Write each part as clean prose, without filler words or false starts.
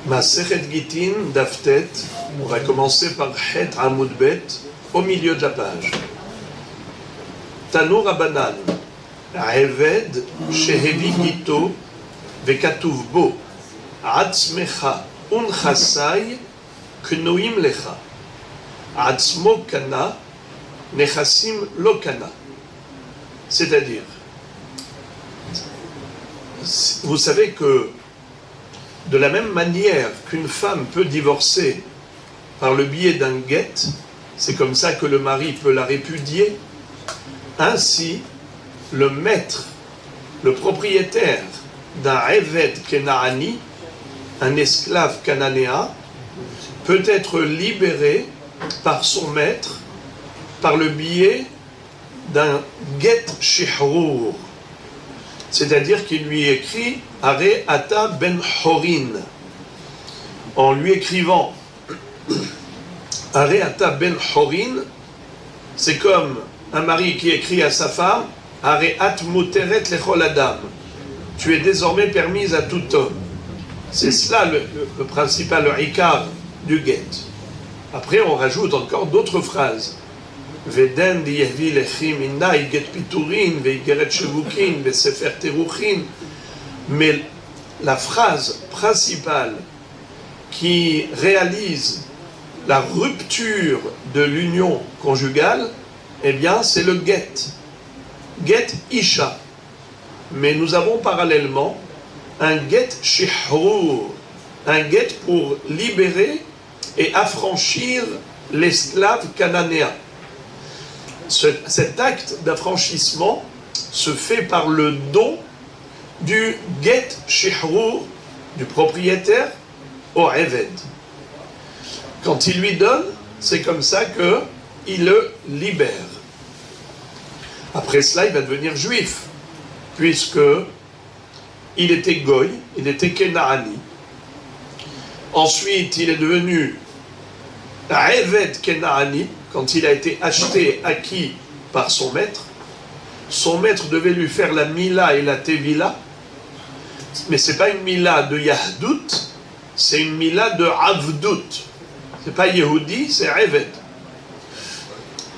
Masechet Gitin, Daftet, on va commencer par Het Amud Bet, au milieu de la page. Tanu Rabbanan, Eved Shehevi Gito, Vekatuv Bo, Atzmecha, Unchasai, Knuim Lecha, Atzmo Kana, Nechassim Lokana. C'est-à-dire, vous savez que de la même manière qu'une femme peut divorcer par le biais d'un guet, c'est comme ça que le mari peut la répudier, ainsi le maître, le propriétaire d'un Eved Kenaani, un esclave cananéen, peut être libéré par son maître par le biais d'un get shihrur, c'est-à-dire qu'il lui écrit Are ata ben horin, en lui écrivant Are ata ben horin, c'est comme un mari qui écrit à sa femme Are at muteret lechol adam, tu es désormais permise à tout homme. C'est cela le principal, le ikar du get. Après on rajoute encore d'autres phrases. Veden diyehvi lechim innai get piturin veigeret shevukin vesefer teruchin. Mais la phrase principale qui réalise la rupture de l'union conjugale, eh bien c'est le get. Get isha. Mais nous avons parallèlement un get shihrur, un get pour libérer et affranchir l'esclave cananéen. Cet acte d'affranchissement se fait par le don du get shihrur du propriétaire au Eved. Quand il lui donne, c'est comme ça qu'il le libère. Après cela, il va devenir juif, puisque il était goy, il était kenaani. Ensuite, il est devenu Eved kenaani, quand il a été acheté, acquis par son maître. Son maître devait lui faire la mila et la tevila, mais ce n'est pas une mila de Yahdout, c'est une mila de Avdout. Ce n'est pas Yehudi, c'est Eved.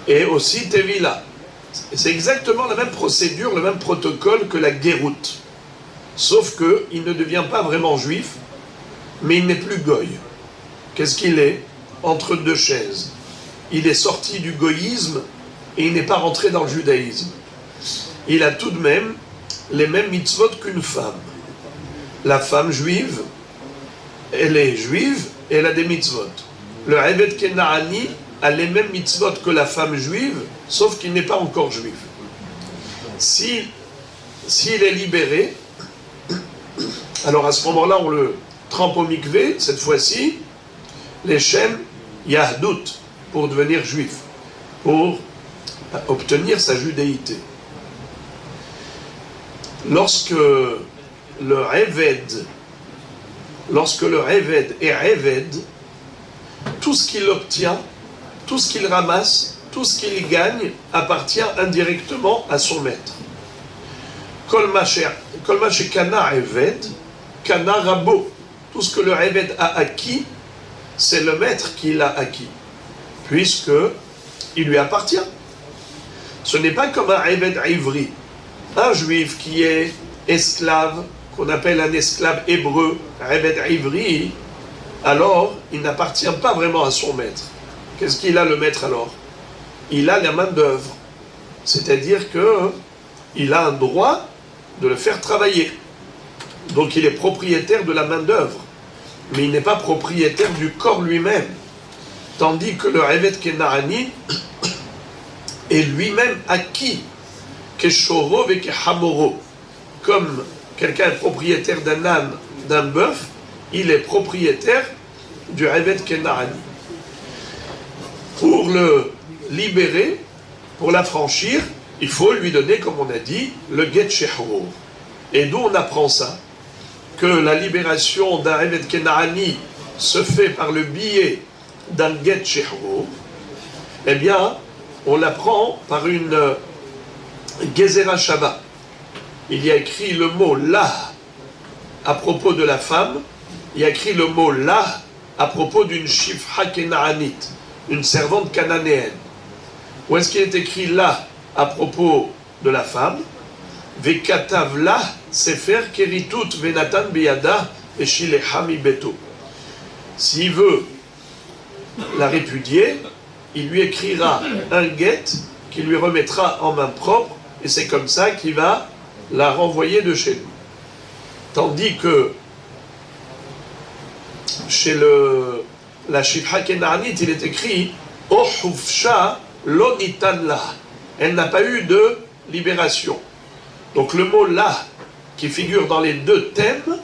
Et aussi tevila. C'est exactement la même procédure, le même protocole que la Gérout. Sauf qu'il ne devient pas vraiment juif, mais il n'est plus goy. Qu'est-ce qu'il est? Entre deux chaises. Il est sorti du goïsme et il n'est pas rentré dans le judaïsme. Il a tout de même les mêmes mitzvot qu'une femme. La femme juive, elle est juive et elle a des mitzvot. Le Eved Kenaani a les mêmes mitzvot que la femme juive, sauf qu'il n'est pas encore juif. S'il est libéré, alors à ce moment-là, on le trempe au mikvé, cette fois-ci, les Shem Yahdout, pour devenir juif, pour obtenir sa judéité. Lorsque le Eved est Eved, tout ce qu'il obtient, tout ce qu'il ramasse, tout ce qu'il gagne appartient indirectement à son maître. Kol ma shekana Eved, kana rabo. Tout ce que le Eved a acquis, c'est le maître qui l'a acquis, puisque il lui appartient. Ce n'est pas comme un Eved ivri, un juif qui est esclave, qu'on appelle un esclave hébreu, Eved ivri, alors il n'appartient pas vraiment à son maître. Qu'est-ce qu'il a le maître alors? Il a la main d'œuvre, c'est-à-dire qu'il a un droit de le faire travailler. Donc il est propriétaire de la main d'œuvre, mais il n'est pas propriétaire du corps lui-même. Tandis que le Eved Kenaani est lui-même acquis, Keshoro ve Kehamoro. Comme quelqu'un est propriétaire d'un âne, d'un bœuf, il est propriétaire du Eved Kenaani. Pour le libérer, pour l'affranchir, il faut lui donner, comme on a dit, le get shihrur. Et d'où on apprend ça? Que la libération d'un Eved Kenaani se fait par le biais d'un get shihrur. Eh bien, on l'apprend par une Gezerah Shabbat. Il y a écrit le mot là à propos de la femme, il y a écrit le mot là à propos d'une shifha kenaanite, une servante cananéenne. Où est-ce qu'il est écrit là à propos de la femme? Vekatav la sefer keritut venatan biyada et shileha mi beto. S'il veut la répudier, il lui écrira un guet qui lui remettra en main propre, et c'est comme ça qu'il va la renvoyer de chez lui. Tandis que chez la Shifha Kenaanite, il est écrit O hufsha lo nitan la. Elle n'a pas eu de libération. Donc le mot là, qui figure dans les deux thèmes,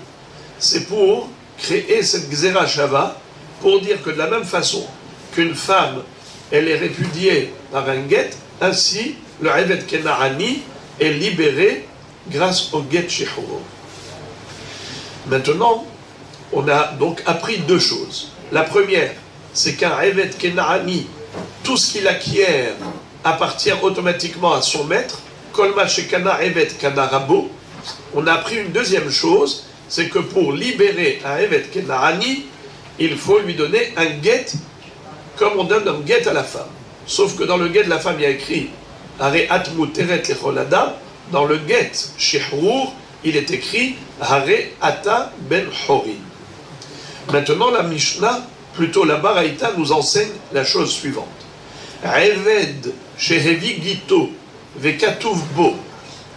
c'est pour créer cette Gzera Shava, pour dire que de la même façon qu'une femme, elle est répudiée par un guet, ainsi le Eved Kenaani est libéré grâce au guet Shihuro. Maintenant, on a donc appris deux choses. La première, c'est qu'un Eved Kenaani, tout ce qu'il acquiert appartient automatiquement à son maître. Kolma Shekana Eved Kana Rabo. On a appris une deuxième chose, c'est que pour libérer un Eved Kenaani, il faut lui donner un guet, comme on donne un guet à la femme. Sauf que dans le guet de la femme, il y a écrit Are Atmu Teret Lechol Adam. Dans le guet Shehrur, il est écrit Hare Ata Ben Horin. Maintenant, la Mishnah, plutôt la Baraita, nous enseigne la chose suivante. Eved Shehevi Gito Vekatuv Bo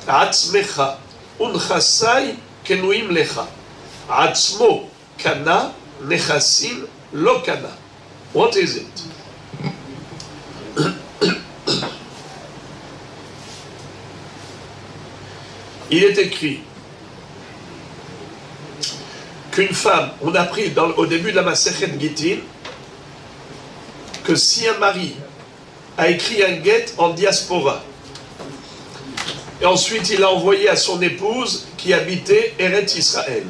Atzmecha Unchasai Kenuim Lecha Atzmo Kana Nechasim Lo Kana. What is it? Il est écrit qu'une femme, on a appris au début de la Masechet Gittin, que si un mari a écrit un guet en diaspora, et ensuite il l'a envoyé à son épouse qui habitait Eretz Israël,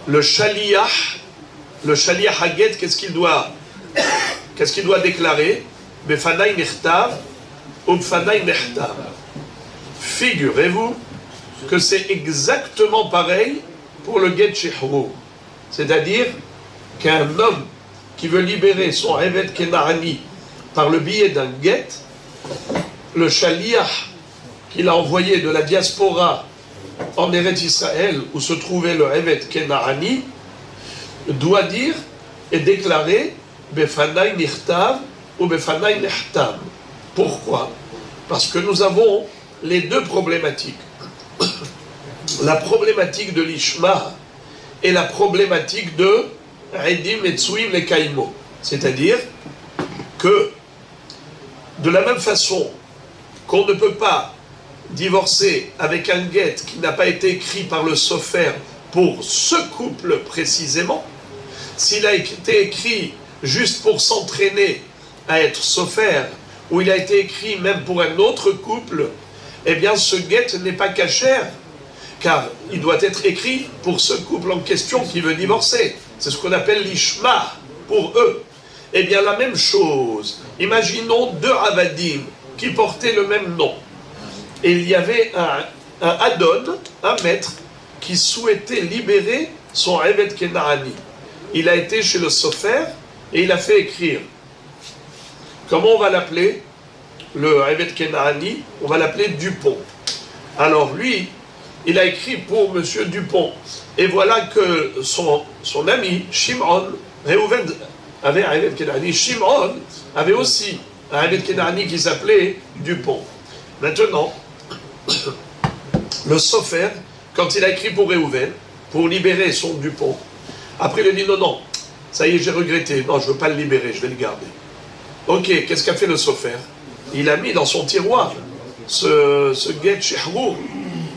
le Shaliach Haget, qu'est-ce qu'il doit déclarer? Befanai nechtav ou Befanai nechtav. Figurez-vous que c'est exactement pareil pour le guet Shihro. C'est-à-dire qu'un homme qui veut libérer son Eved Kenaani par le biais d'un guet, le Shaliach qu'il a envoyé de la diaspora en Eretz Israël où se trouvait le Eved Kenaani doit dire et déclarer Befanai Nichtav ou Befanai Nechtav. Pourquoi? Parce que nous avons les deux problématiques. La problématique de l'Ishma et la problématique de Edim et Tsuim et Kaimo. C'est-à-dire que de la même façon qu'on ne peut pas divorcer avec un guet qui n'a pas été écrit par le sofer pour ce couple précisément, s'il a été écrit juste pour s'entraîner à être sofer, ou il a été écrit même pour un autre couple, eh bien ce guet n'est pas cachère, car il doit être écrit pour ce couple en question qui veut divorcer. C'est ce qu'on appelle l'ishma pour eux. Eh bien la même chose, imaginons deux avadim qui portaient le même nom. Et il y avait un Adon, un maître, qui souhaitait libérer son Eved Kenaani. Il a été chez le sofer et il a fait écrire. Comment on va l'appeler? Le Eved Kenaani, on va l'appeler Dupont. Alors lui, il a écrit pour Monsieur Dupont. Et voilà que son ami, Shimon, Reuven avait un Eved Kenaani. Shimon avait aussi un Eved Kenaani qui s'appelait Dupont. Maintenant, le sofer, quand il a écrit pour Reuven, pour libérer son Dupont, après il a dit non, ça y est, j'ai regretté, non, je ne veux pas le libérer, je vais le garder. Ok, qu'est-ce qu'a fait le sofer? Il a mis dans son tiroir ce guet Shehrou.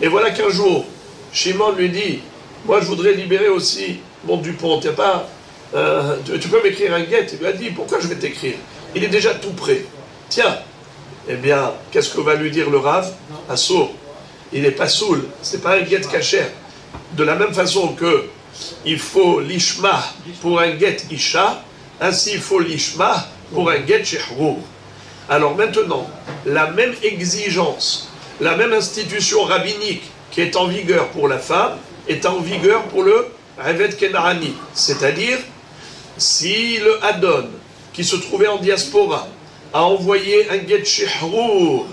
Et voilà qu'un jour, Shimon lui dit, moi je voudrais libérer aussi mon Dupont, tu peux m'écrire un guet? Il lui a dit, pourquoi je vais t'écrire? Il est déjà tout prêt. Tiens, eh bien, qu'est-ce que va lui dire le Rav? Assour, il n'est pas soul, c'est pas un guet cachère. De la même façon que il faut l'ishma pour un guet isha, ainsi il faut l'ishma pour un guet shehrur. Alors maintenant, la même exigence, la même institution rabbinique qui est en vigueur pour la femme, est en vigueur pour le Evet Kenani, c'est-à-dire si le Adon, qui se trouvait en diaspora, a envoyé un get shihrur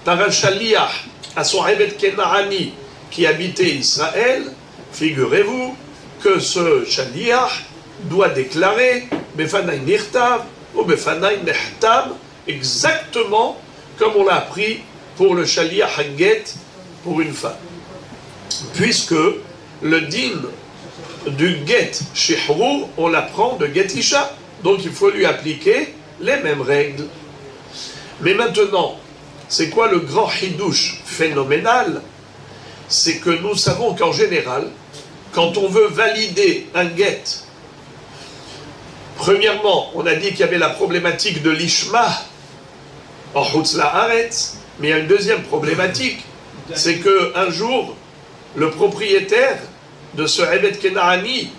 par un shaliach à son Evet Kenani qui habitait Israël, figurez-vous que ce shaliach doit déclarer Befanai Nirtav ou Befanai Nehtam, exactement comme on l'a appris pour le shaliach Haget pour une femme. Puisque le din du get shihrur, on l'apprend de get isha, donc il faut lui appliquer les mêmes règles. Mais maintenant, c'est quoi le grand hidouche phénoménal? C'est que nous savons qu'en général, quand on veut valider un get, premièrement, on a dit qu'il y avait la problématique de l'ishma en Chutz La'aretz, mais il y a une deuxième problématique, c'est qu'un jour, le propriétaire de ce Evet Kenani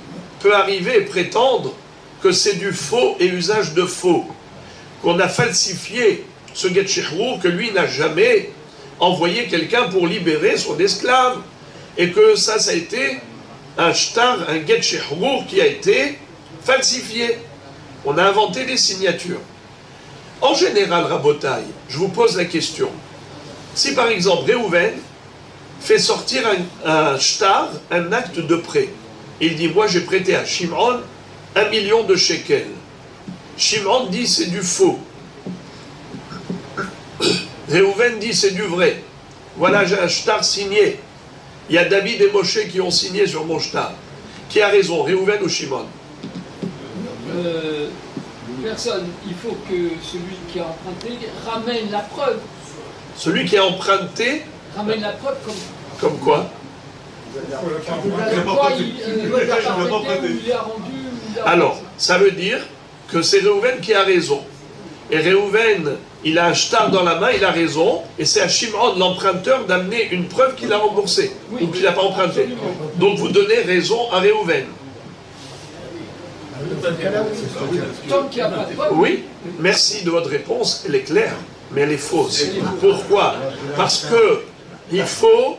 peut arriver et prétendre que c'est du faux et usage de faux, qu'on a falsifié ce get shihrur, que lui n'a jamais envoyé quelqu'un pour libérer son esclave, et que ça a été un shtar, un get shihrur qui a été falsifié. On a inventé des signatures. En général, Rabotai, je vous pose la question. Si par exemple Réhouven fait sortir un shtar, un acte de prêt, il dit, moi j'ai prêté à Shimon 1 million de shekels. Shimon dit c'est du faux. Réhouven dit c'est du vrai. Voilà, j'ai un shtar signé. Il y a David et Moshe qui ont signé sur mon shtar. Qui a raison, Réhouven ou Shimon? Personne. Il faut que celui qui a emprunté ramène la preuve. Celui qui a emprunté Ramène la preuve comme quoi? Alors, ça veut dire que c'est Réhouven qui a raison. Et Réhouven, il a un shtar dans la main, il a raison, et c'est à Shimon, l'emprunteur, d'amener une preuve qu'il a remboursé, ou qu'il n'a pas emprunté. Donc vous donnez raison à Réhouven. Oui, merci de votre réponse, elle est claire, mais elle est fausse. Pourquoi? Parce que il faut...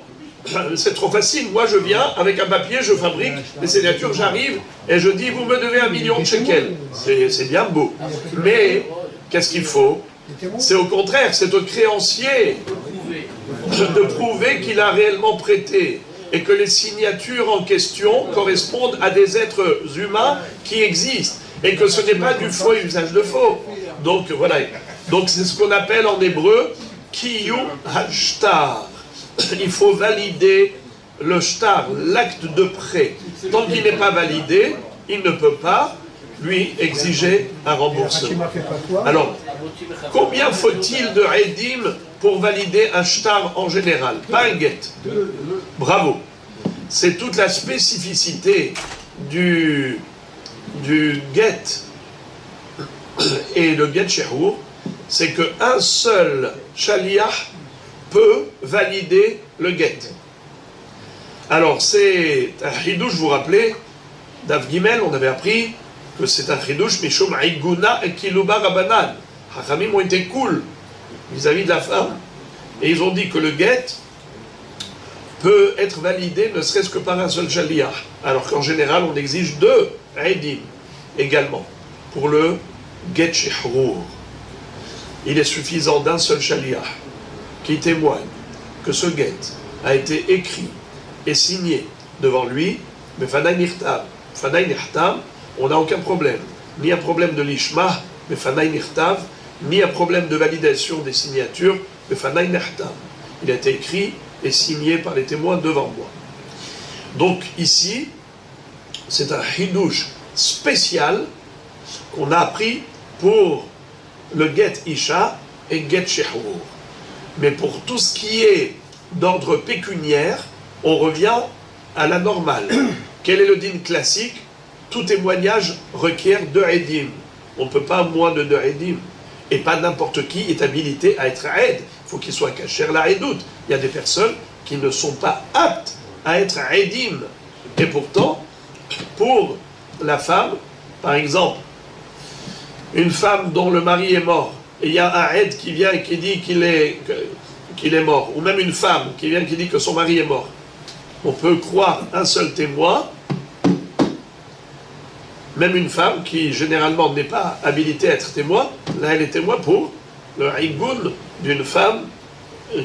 C'est trop facile. Moi, je viens avec un papier, je fabrique les signatures, j'arrive et je dis, vous me devez 1 million de shekels. C'est bien beau. Mais, qu'est-ce qu'il faut? C'est au contraire, c'est au créancier de prouver qu'il a réellement prêté et que les signatures en question correspondent à des êtres humains qui existent et que ce n'est pas du faux et usage de faux. Donc, voilà. Donc, c'est ce qu'on appelle en hébreu Kiyu Hashtar. Il faut valider le shtar, l'acte de prêt. Tant qu'il n'est pas validé, il ne peut pas lui exiger un remboursement. Alors, combien faut-il de Edim pour valider un shtar en général? Pas un get. Bravo. C'est toute la spécificité du get et le get shihrur, c'est qu'un seul shaliach peut valider le get. Alors, c'est un chidouche, vous vous rappelez, d'Av Gimel, on avait appris que c'est un chidouche, Mishum Aiguna et Kiluba Rabanan. Hachamim ont été cool vis-à-vis de la femme, et ils ont dit que le get peut être validé ne serait-ce que par un seul shaliach, alors qu'en général, on exige 2 aidim également pour le get shihrur. Il est suffisant d'un seul shaliach qui témoigne que ce get a été écrit et signé devant lui, mais Fanai Nirtam. Fanai Nirtam, on n'a aucun problème. Ni un problème de l'Ishma, mais Fanai Nirtav, ni un problème de validation des signatures, mais Fanai Nirtam. Il a été écrit et signé par les témoins devant moi. Donc ici, c'est un hidouche spécial qu'on a appris pour le get Isha et get Shihrur. Mais pour tout ce qui est d'ordre pécuniaire, on revient à la normale. Quel est le din classique? Tout témoignage requiert 2 edim. On ne peut pas moins de 2 edim. Et pas n'importe qui est habilité à être aide. Il faut qu'il soit caché la edout. Il y a des personnes qui ne sont pas aptes à être edim. Et pourtant, pour la femme, par exemple, une femme dont le mari est mort, et il y a un aide qui vient et qui dit qu'il est mort, ou même une femme qui vient et qui dit que son mari est mort, on peut croire un seul témoin Même une femme qui généralement n'est pas habilitée à être témoin, là elle est témoin pour le higoun d'une femme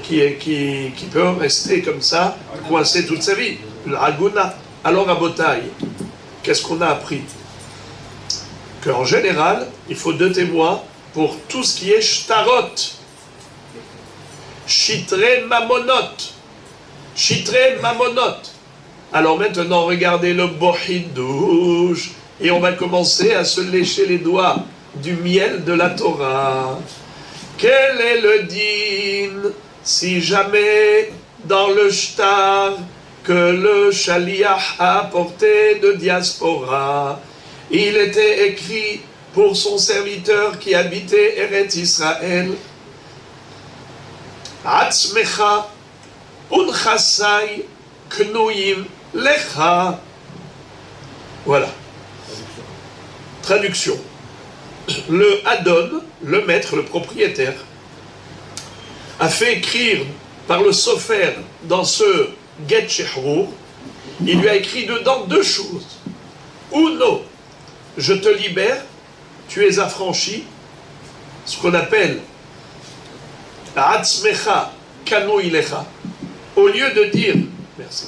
qui peut rester comme ça, coincée toute sa vie. Le haguna. Alors à Botaï, qu'est-ce qu'on a appris? Qu'en général, il faut 2 témoins pour tout ce qui est shtarot, shitre mamonot, shitre mamonot. Alors maintenant, regardez le bohidouche, et on va commencer à se lécher les doigts du miel de la Torah. Quel est le din si jamais dans le shtar que le shaliach a apporté de diaspora, il était écrit pour son serviteur qui habitait Eretz Israël, Atzmecha unchasai knuim lecha. Voilà. Traduction. Le Adon, le maître, le propriétaire, a fait écrire par le sofer dans ce Get Shehrur, il lui a écrit dedans 2 choses. Uno, je te libère, tu es affranchi, ce qu'on appelle Atzmecha Kanu Ilecha. Au lieu de dire, merci,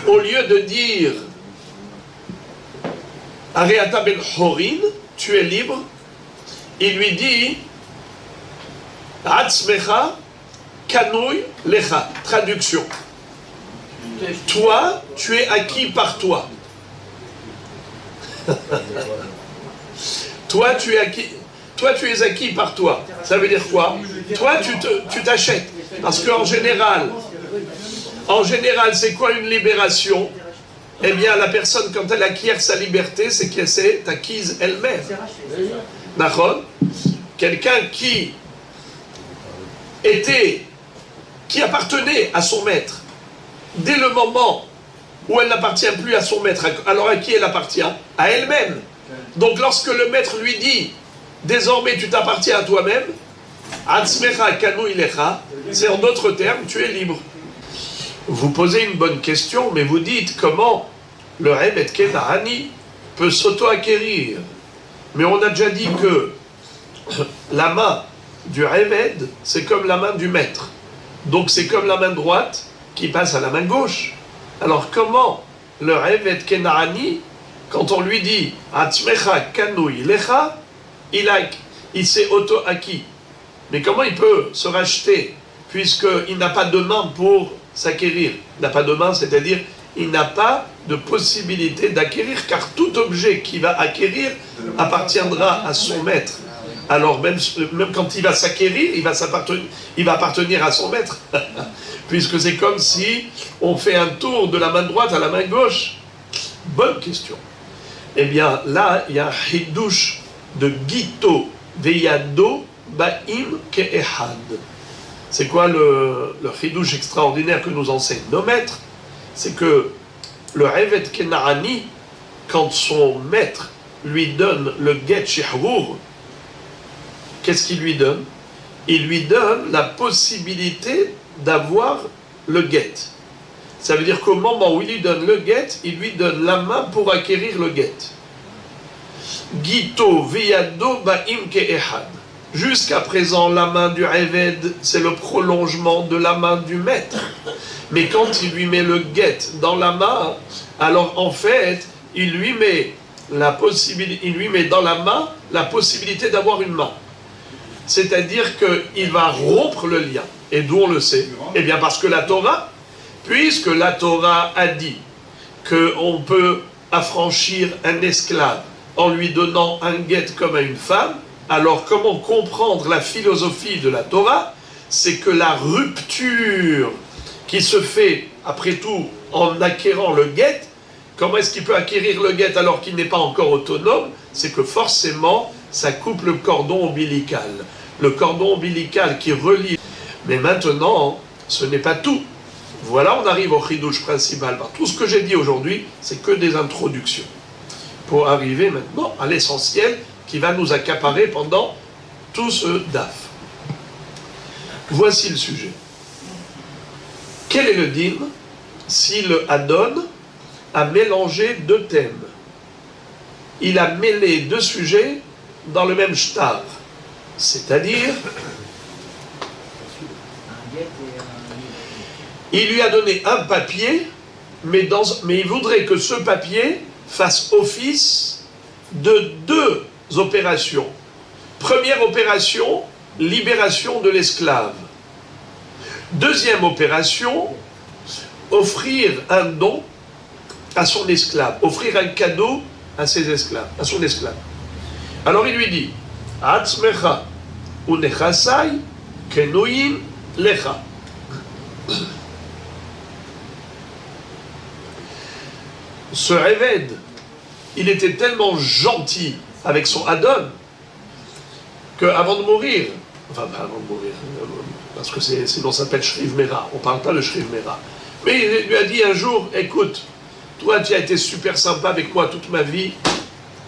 au lieu de dire Areata ben Horin, tu es libre, il lui dit Atzmecha Kanu Lecha. Traduction. Toi, tu es acquis par toi. Toi, tu es acquis par toi. Ça veut dire quoi? Toi, tu t'achètes. Parce qu'en général, c'est quoi une libération? Eh bien, la personne, quand elle acquiert sa liberté, c'est qu'elle s'est acquise elle-même. D'accord? Quelqu'un qui appartenait à son maître, dès le moment où elle n'appartient plus à son maître, alors à qui elle appartient? À elle-même. Donc lorsque le maître lui dit « Désormais tu t'appartiens à toi-même », c'est en d'autres termes, tu es libre. Vous posez une bonne question, mais vous dites comment le Hevet Kenahani peut s'auto-acquérir. Mais on a déjà dit que la main du Heved, c'est comme la main du maître. Donc c'est comme la main droite qui passe à la main gauche. Alors comment le Hevet Kenahani, quand on lui dit Atzmecha Kanui Lecha, il s'est auto-acquis. Mais comment il peut se racheter puisqu'il n'a pas de main pour s'acquérir? Il n'a pas de main, c'est-à-dire il n'a pas de possibilité d'acquérir, car tout objet qu'il va acquérir appartiendra à son maître. Alors même quand il va s'acquérir, il va appartenir à son maître. Puisque c'est comme si on fait un tour de la main droite à la main gauche. Bonne question. Eh bien là, il y a un hidouche de Gito Veyado Ba'im Ke'ehad. C'est quoi le hidouche extraordinaire que nous enseignent nos maîtres? C'est que le Hevet Kenahani, quand son maître lui donne le Get Shehrur, qu'est-ce qu'il lui donne? Il lui donne la possibilité d'avoir le Get. Ça veut dire qu'au moment où il lui donne le Get, il lui donne la main pour acquérir le Get. Gito Veyado Ba'im Ke'ehad. Jusqu'à présent, la main du Heved, c'est le prolongement de la main du maître. Mais quand il lui met le Get dans la main, alors en fait, il lui met dans la main la possibilité d'avoir une main. C'est-à-dire qu'il va rompre le lien. Et d'où on le sait? Eh bien parce que la Torah, puisque la Torah a dit qu'on peut affranchir un esclave en lui donnant un guet comme à une femme, alors comment comprendre la philosophie de la Torah? C'est que la rupture qui se fait, après tout, en acquérant le guet, comment est-ce qu'il peut acquérir le guet alors qu'il n'est pas encore autonome? C'est que forcément, ça coupe le cordon ombilical. Le cordon ombilical qui relie. Mais maintenant, ce n'est pas tout. Voilà, on arrive au chidouche principal. Tout ce que j'ai dit aujourd'hui, c'est que des introductions. Pour arriver maintenant à l'essentiel qui va nous accaparer pendant tout ce daf. Voici le sujet. Quel est le dîme si le Adon a mélangé 2 thèmes? il a mêlé deux sujets dans le même shtar. C'est-à-dire, il lui a donné un papier, mais il voudrait que ce papier fasse office de deux opérations. Première opération, libération de l'esclave. Deuxième opération, offrir un don à son esclave, offrir un cadeau à ses esclaves, à son esclave. Alors il lui dit, Atzmecha unechasai kenuim lecha. Ce Eved, il était tellement gentil avec son Adon qu'avant de mourir, enfin pas avant de mourir, parce que sinon ça s'appelle Shriv Mera, on ne parle pas de Shriv Mera, mais il lui a dit un jour, écoute, toi tu as été super sympa avec moi toute ma vie,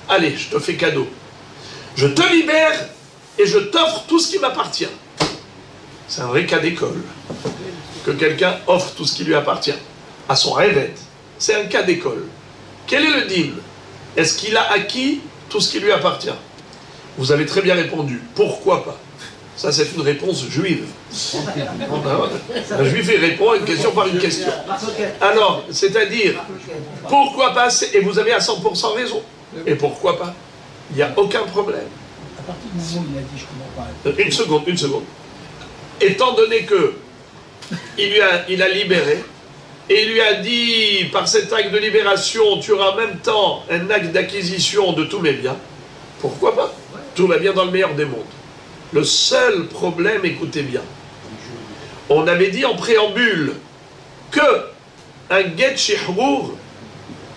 allez, je te fais cadeau. Je te libère et je t'offre tout ce qui m'appartient. C'est un vrai cas d'école, que quelqu'un offre tout ce qui lui appartient à son Eved. C'est un cas d'école. Quel est le din? Est-ce qu'il a acquis tout ce qui lui appartient? Vous avez très bien répondu. Pourquoi pas? Ça, c'est une réponse juive. Un juif, il répond à une question par une question. Alors, c'est-à-dire, pourquoi pas? Et vous avez à 100% raison. Et pourquoi pas? Il n'y a aucun problème. À partir du moment où il a dit, je comprends pas. Une seconde. Étant donné que il a libéré, et il lui a dit, par cet acte de libération, tu auras en même temps un acte d'acquisition de tous mes biens. Pourquoi pas? Tout va bien dans le meilleur des mondes. Le seul problème, écoutez bien, on avait dit en préambule que un get shihrur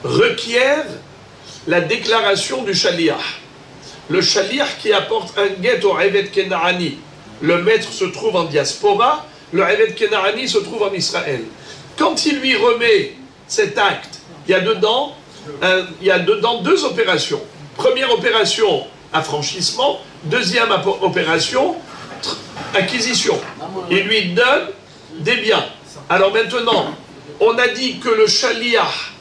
requiert la déclaration du shaliach. Le shaliach qui apporte un get au Eved Kenaani, le maître se trouve en diaspora, le Eved Kenaani se trouve en Israël. Quand il lui remet cet acte, il y a dedans deux opérations. Première opération, affranchissement. Deuxième opération, acquisition. Il lui donne des biens. Alors maintenant, on a dit que le shaliach,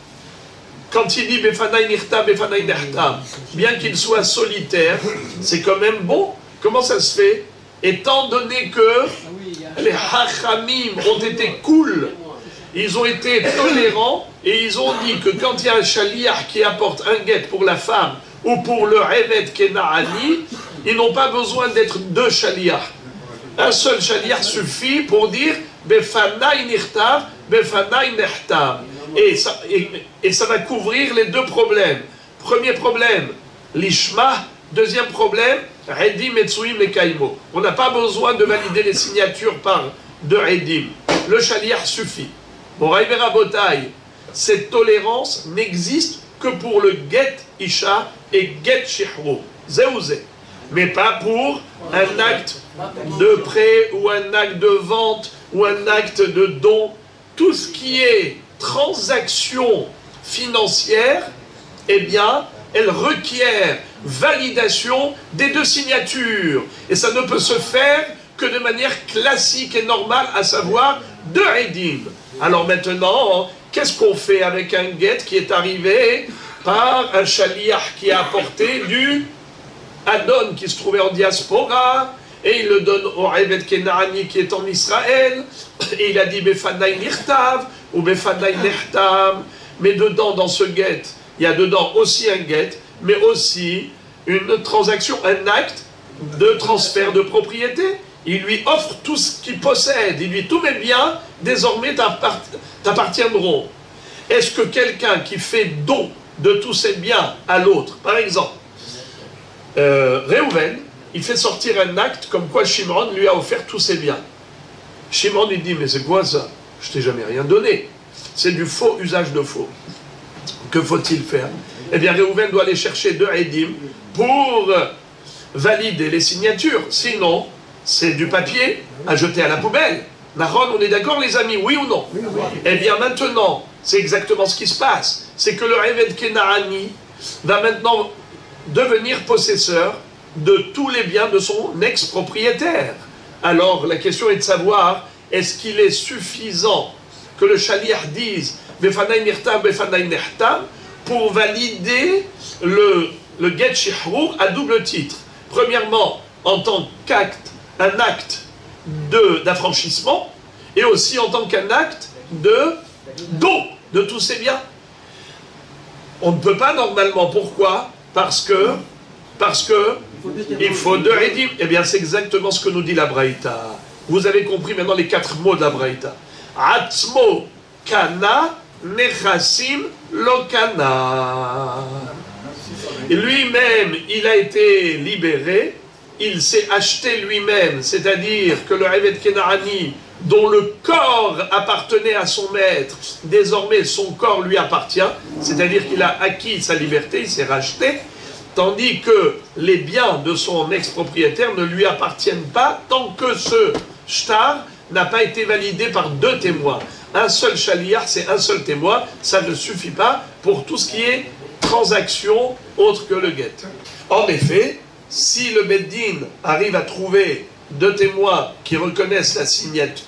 quand il dit Befanai Nirtam, Befanai Nehtam, bien qu'il soit solitaire, c'est quand même bon. Comment ça se fait? Étant donné que les hachamim ont été cool, ils ont été tolérants et ils ont dit que quand il y a un shaliach qui apporte un guet pour la femme ou pour le Eved Kenaani, ils n'ont pas besoin d'être deux shaliach. Un seul shaliach suffit pour dire Befanai Nirtav, Befanai Nehtam. Et ça va couvrir les deux problèmes. Premier problème, l'ishma. Deuxième problème, Edim Metsuim le Kaimo. On n'a pas besoin de valider les signatures par deux Edim. Le shaliach suffit. Moraï Rabotai, cette tolérance n'existe que pour le get isha et get shihro. Zéouzé. Mais pas pour un acte de prêt ou un acte de vente ou un acte de don. Tout ce qui est transaction financière, eh bien, elle requiert validation des deux signatures. Et ça ne peut se faire que de manière classique et normale, à savoir deux edim. Alors maintenant, qu'est-ce qu'on fait avec un get qui est arrivé par un shaliach qui a apporté du Adon qui se trouvait en diaspora, et il le donne au Eved Kenaani qui est en Israël, et il a dit Befanai Nirtav ou Befanai Nehtam, mais dedans, dans ce get, il y a dedans aussi un get, mais aussi une transaction, un acte de transfert de propriété. Il lui offre tout ce qu'il possède, il lui dit tous mes biens désormais t'appartiendront. Est-ce que quelqu'un qui fait don de tous ses biens à l'autre, par exemple, Réhouven, il fait sortir un acte comme quoi Shimon lui a offert tous ses biens. Shimon il dit mais c'est quoi ça? Je t'ai jamais rien donné. C'est du faux usage de faux. Que faut-il faire? Eh bien Réhouven doit aller chercher deux Edim pour valider les signatures. Sinon, c'est du papier à jeter à la poubelle. Nahon, on est d'accord les amis, oui ou non? Eh bien maintenant, c'est exactement ce qui se passe. C'est que le Eved Kenaani va maintenant devenir possesseur de tous les biens de son ex-propriétaire. Alors la question est de savoir, est-ce qu'il est suffisant que le shaliach dise Befanai Nirtam, Befanai Nehtam pour valider le get shihrur à double titre. Premièrement, en tant qu'acte, un acte d'affranchissement, et aussi en tant qu'un acte de don de tous ces biens. On ne peut pas normalement. Pourquoi? Parce que il faut deux édim. Eh bien, c'est exactement ce que nous dit la Braïta. Vous avez compris maintenant les 4 mots de la Braïta. Atzmo kana nechassim lokana. Lui-même, il a été libéré, il s'est acheté lui-même, c'est-à-dire que le Eved Kenaani, dont le corps appartenait à son maître, désormais son corps lui appartient, c'est-à-dire qu'il a acquis sa liberté, il s'est racheté, tandis que les biens de son ex-propriétaire ne lui appartiennent pas tant que ce shtar n'a pas été validé par 2 témoins. Un seul shaliach, c'est un seul témoin, ça ne suffit pas pour tout ce qui est transaction autre que le guet. En effet, si le Beddin arrive à trouver 2 témoins qui reconnaissent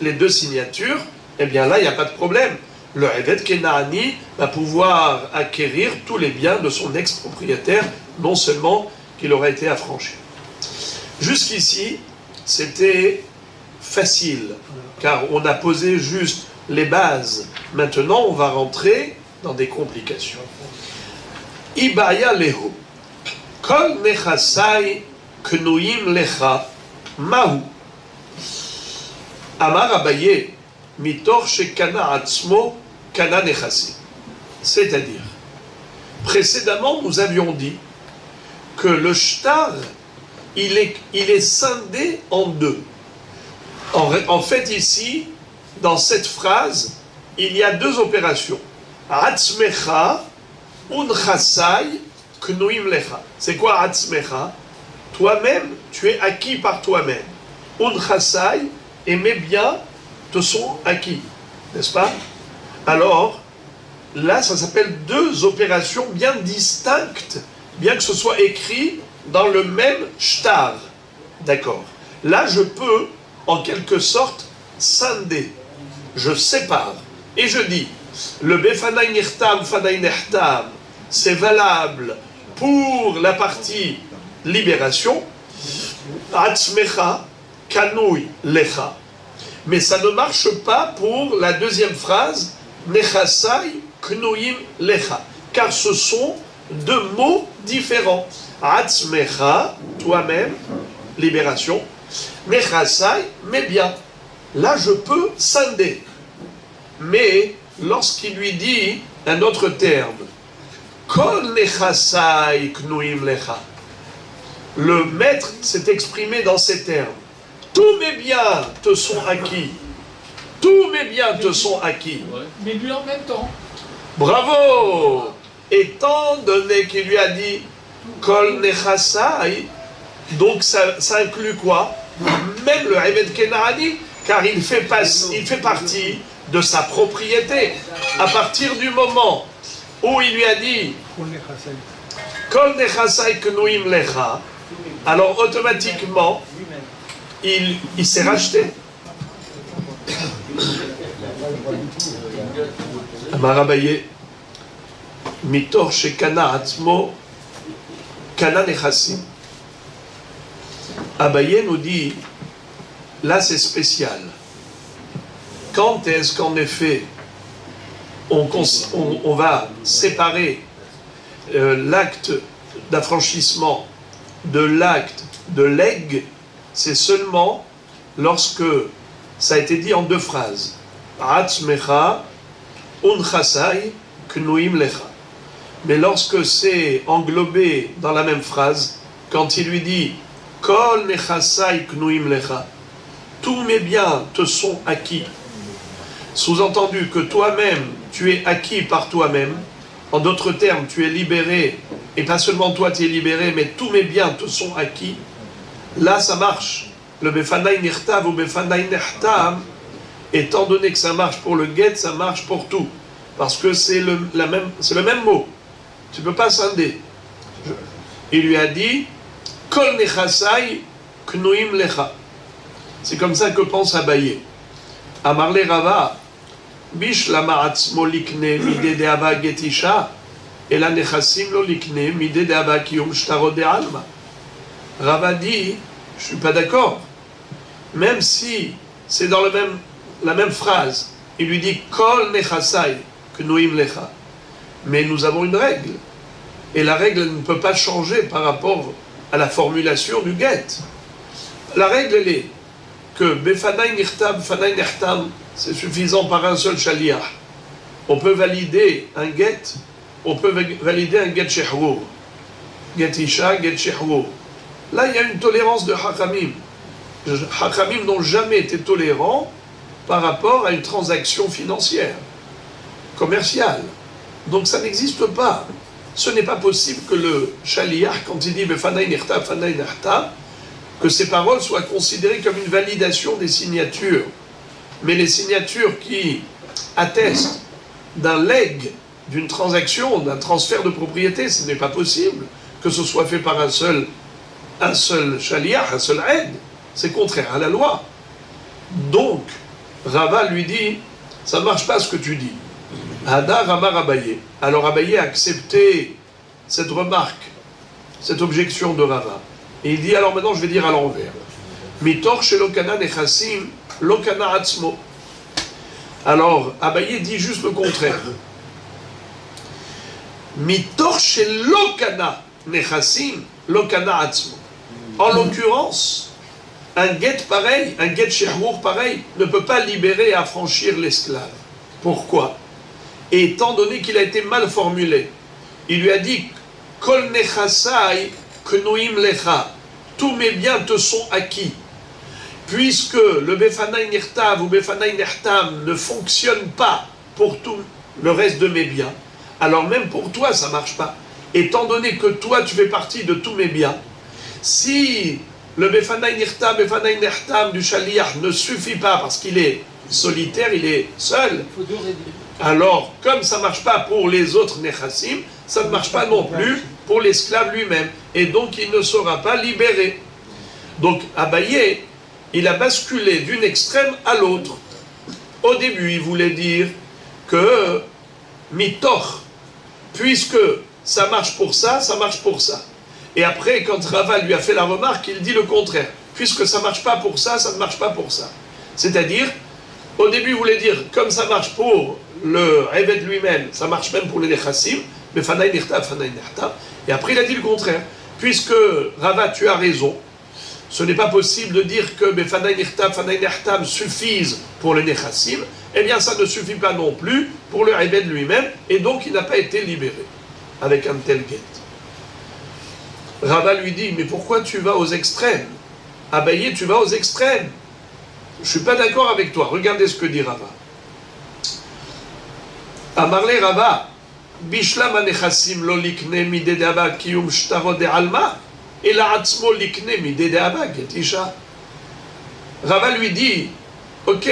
les 2 signatures, eh bien là, il n'y a pas de problème. Le Eved Kenaani va pouvoir acquérir tous les biens de son ex-propriétaire, non seulement qu'il aura été affranchi. Jusqu'ici, c'était facile, car on a posé juste les bases. Maintenant, on va rentrer dans des complications. Ibaya leho. Kol nechasai knuim lecha mahu. Amar Abaye mitor shekana atzmo kana nechasi. C'est-à-dire, précédemment, nous avions dit que le shtar, il est scindé en 2. En fait, ici, dans cette phrase, il y a 2 opérations. Atzmecha unchasai knuim lecha. C'est quoi atzmecha? Toi-même, tu es acquis par toi-même. Unchasai, et mes biens te sont acquis. N'est-ce pas? Alors, là, ça s'appelle 2 opérations bien distinctes, bien que ce soit écrit dans le même shtar. D'accord. Là, je peux, en quelque sorte, scinder. Je sépare. Et je dis, le befanai nirtam, fanai nehtam, c'est valable pour la partie libération, atzmecha, kanui, lecha. Mais ça ne marche pas pour la deuxième phrase, nechasai, knuim, lecha. Car ce sont 2 mots différents. Atzmecha, toi-même, libération. Nechasai, mes biens. Là, je peux scinder. Mais, lorsqu'il lui dit un autre terme, Kol nechasai knuim lecha, le maître s'est exprimé dans ces termes. Tous mes biens te sont acquis. Tous mes biens te sont acquis. Mais lui en même temps. Bravo! Étant donné qu'il lui a dit Kol nechasai, donc ça inclut quoi? Même le Eved Kenaani, car il fait partie de sa propriété. À partir du moment où il lui a dit Kol nechasai knuim lecha, alors automatiquement il s'est racheté. Amar Abaye mitor shekana atzmo kana nechassim. Abaye nous dit, là c'est spécial. Quand est-ce qu'en effet on va séparer l'acte d'affranchissement de l'acte de legs? C'est seulement lorsque ça a été dit en 2 phrases. Atzmecha unchasai knuim lecha. Mais lorsque c'est englobé dans la même phrase, quand il lui dit Kol nechasai knuim lecha, tous mes biens te sont acquis. Sous-entendu que toi-même, tu es acquis par toi-même. En d'autres termes, tu es libéré, et pas seulement toi tu es libéré, mais tous mes biens te sont acquis. Là, ça marche. Le befanai nirtav ou befanai nehtam, étant donné que ça marche pour le guet, ça marche pour tout. Parce que c'est le même mot. Tu ne peux pas scinder. Il lui a dit Kol nechasai knuim lecha. C'est comme ça que pense Abaye. Amarle Rava, Bishlama atzmo likne midede ava getisha, Et la nechassim lo likne mide de aba kiyum shtaro de alma. Rava dit, je suis pas d'accord. Même si c'est dans la même phrase, il lui dit kol nechasai knuim lecha. Mais nous avons une règle. Et la règle ne peut pas changer par rapport à la formulation du get. La règle, elle est que befanai nirtab, fanai nirtam, c'est suffisant par un seul shaliach. On peut valider un get, on peut valider un get shehrur. Get isha, get shehrur. Là, il y a une tolérance de Hachamim. Hachamim n'ont jamais été tolérants par rapport à une transaction financière, commerciale. Donc ça n'existe pas. Ce n'est pas possible que le shaliach, quand il dit befanai nirtab, fanai nirtam, que ces paroles soient considérées comme une validation des signatures. Mais les signatures qui attestent d'un leg, d'une transaction, d'un transfert de propriété, ce n'est pas possible que ce soit fait par un seul shaliach, un seul aide. C'est contraire à la loi. Donc, Rava lui dit, ça ne marche pas ce que tu dis. Hadar Amar Abaye. Alors Abaye a accepté cette remarque, cette objection de Rava. Et il dit, alors maintenant je vais dire à l'envers. Mitor shelokana nechassim lokana atzmo. Alors Abaye dit juste le contraire. Mitor shelokana nechassim lokana atzmo. En l'occurrence, un get pareil, un get shehrur pareil, ne peut pas libérer et affranchir l'esclave. Pourquoi? Et étant donné qu'il a été mal formulé, il lui a dit Kol nechasai knuim lecha, tous mes biens te sont acquis. Puisque le befanai nirtav ou befanai nirtam ne fonctionne pas pour tout le reste de mes biens, alors même pour toi ça ne marche pas. Étant donné que toi tu fais partie de tous mes biens, si le befanai nirtam, befanai nirtam du shaliach ne suffit pas parce qu'il est solitaire, il est seul, alors comme ça ne marche pas pour les autres nechassim, ça ne marche pas non plus pour l'esclave lui-même. Et donc il ne sera pas libéré. Donc Abaye, il a basculé d'une extrême à l'autre. Au début, il voulait dire que mitoch, puisque ça marche pour ça, ça marche pour ça. Et après, quand Rava lui a fait la remarque, il dit le contraire. Puisque ça ne marche pas pour ça, ça ne marche pas pour ça. C'est-à-dire, au début, il voulait dire, comme ça marche pour le Eved lui-même, ça marche même pour les Nechassim, mais Fanay Nirtav, Fanay Nirtav. Et après, il a dit le contraire. Puisque Rava, tu as raison, ce n'est pas possible de dire que Fanay Nirtav, Fanay Nirtav suffisent pour les Nechassim, eh bien, ça ne suffit pas non plus pour le Eved lui-même, et donc il n'a pas été libéré avec un tel get. Rava lui dit, mais pourquoi tu vas aux extrêmes? Abaye, tu vas aux extrêmes. Je ne suis pas d'accord avec toi. Regardez ce que dit Rava. Amarle Rava, Bishlam anechassim lo likne midede aba kiyum shtaro de alma, et la atzmo likne midede aba getisha. Rava lui dit, ok,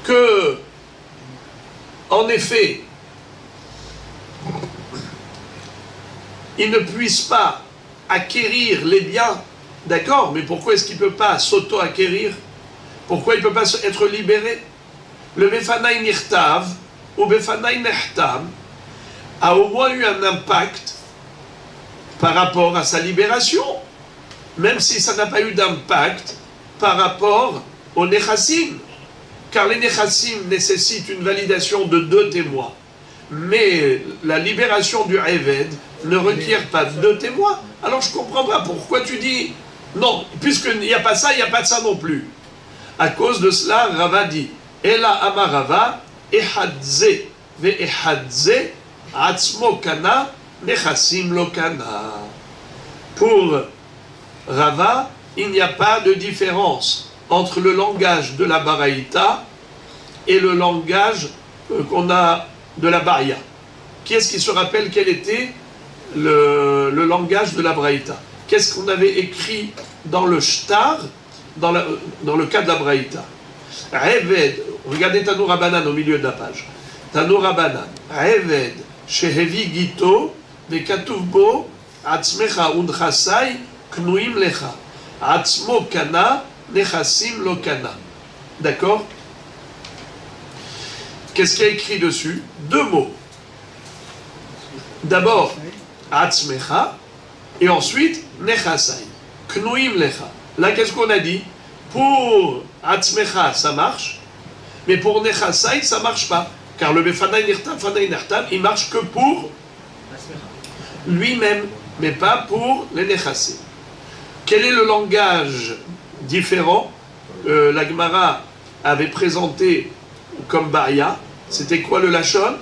que, en effet, il ne puisse pas acquérir les biens, d'accord, mais pourquoi est-ce qu'il ne peut pas s'auto-acquérir? Pourquoi il ne peut pas être libéré? Le Befanai Nirtav ou Befanai Nehtam a au moins eu un impact par rapport à sa libération, même si ça n'a pas eu d'impact par rapport aux Nechassim, car les Nechassim nécessitent une validation de 2 témoins. Mais la libération du Eved ne requiert pas 2 témoins. Alors je ne comprends pas pourquoi tu dis non, puisqu'il n'y a pas ça, il n'y a pas de ça non plus. À cause de cela, Rava dit Ela amarava ehadze ve ehadze atzmo kana nechassim lo kana. Pour Rava, il n'y a pas de différence entre le langage de la Baraïta et le langage qu'on a de la Baria. Qui est-ce qui se rappelle quel était le langage de la Braïta? Qu'est-ce qu'on avait écrit dans le shtar, dans le cas de la Braïta? Eved, regardez Tanu Rabbanan au milieu de la page. Tanu Rabbanan, Eved, shehevi gito, vekatuv bo, atzmecha unchasai, knuim lecha. Atzmo kana, nechassim lo kana. D'accord? Qu'est-ce qu'il y a écrit dessus? 2 mots. D'abord, Atzmecha, et ensuite, Nechasai. Knuim Lecha. Là, qu'est-ce qu'on a dit? Pour Atzmecha, ça marche, mais pour Nechasai, ça ne marche pas. Car le Befanai Nirtam, Fanai Nirtam, il marche que pour lui-même, mais pas pour les Nechassim. Quel est le langage différent? La Gemara avait présenté comme Baria. C'était quoi le Lachon?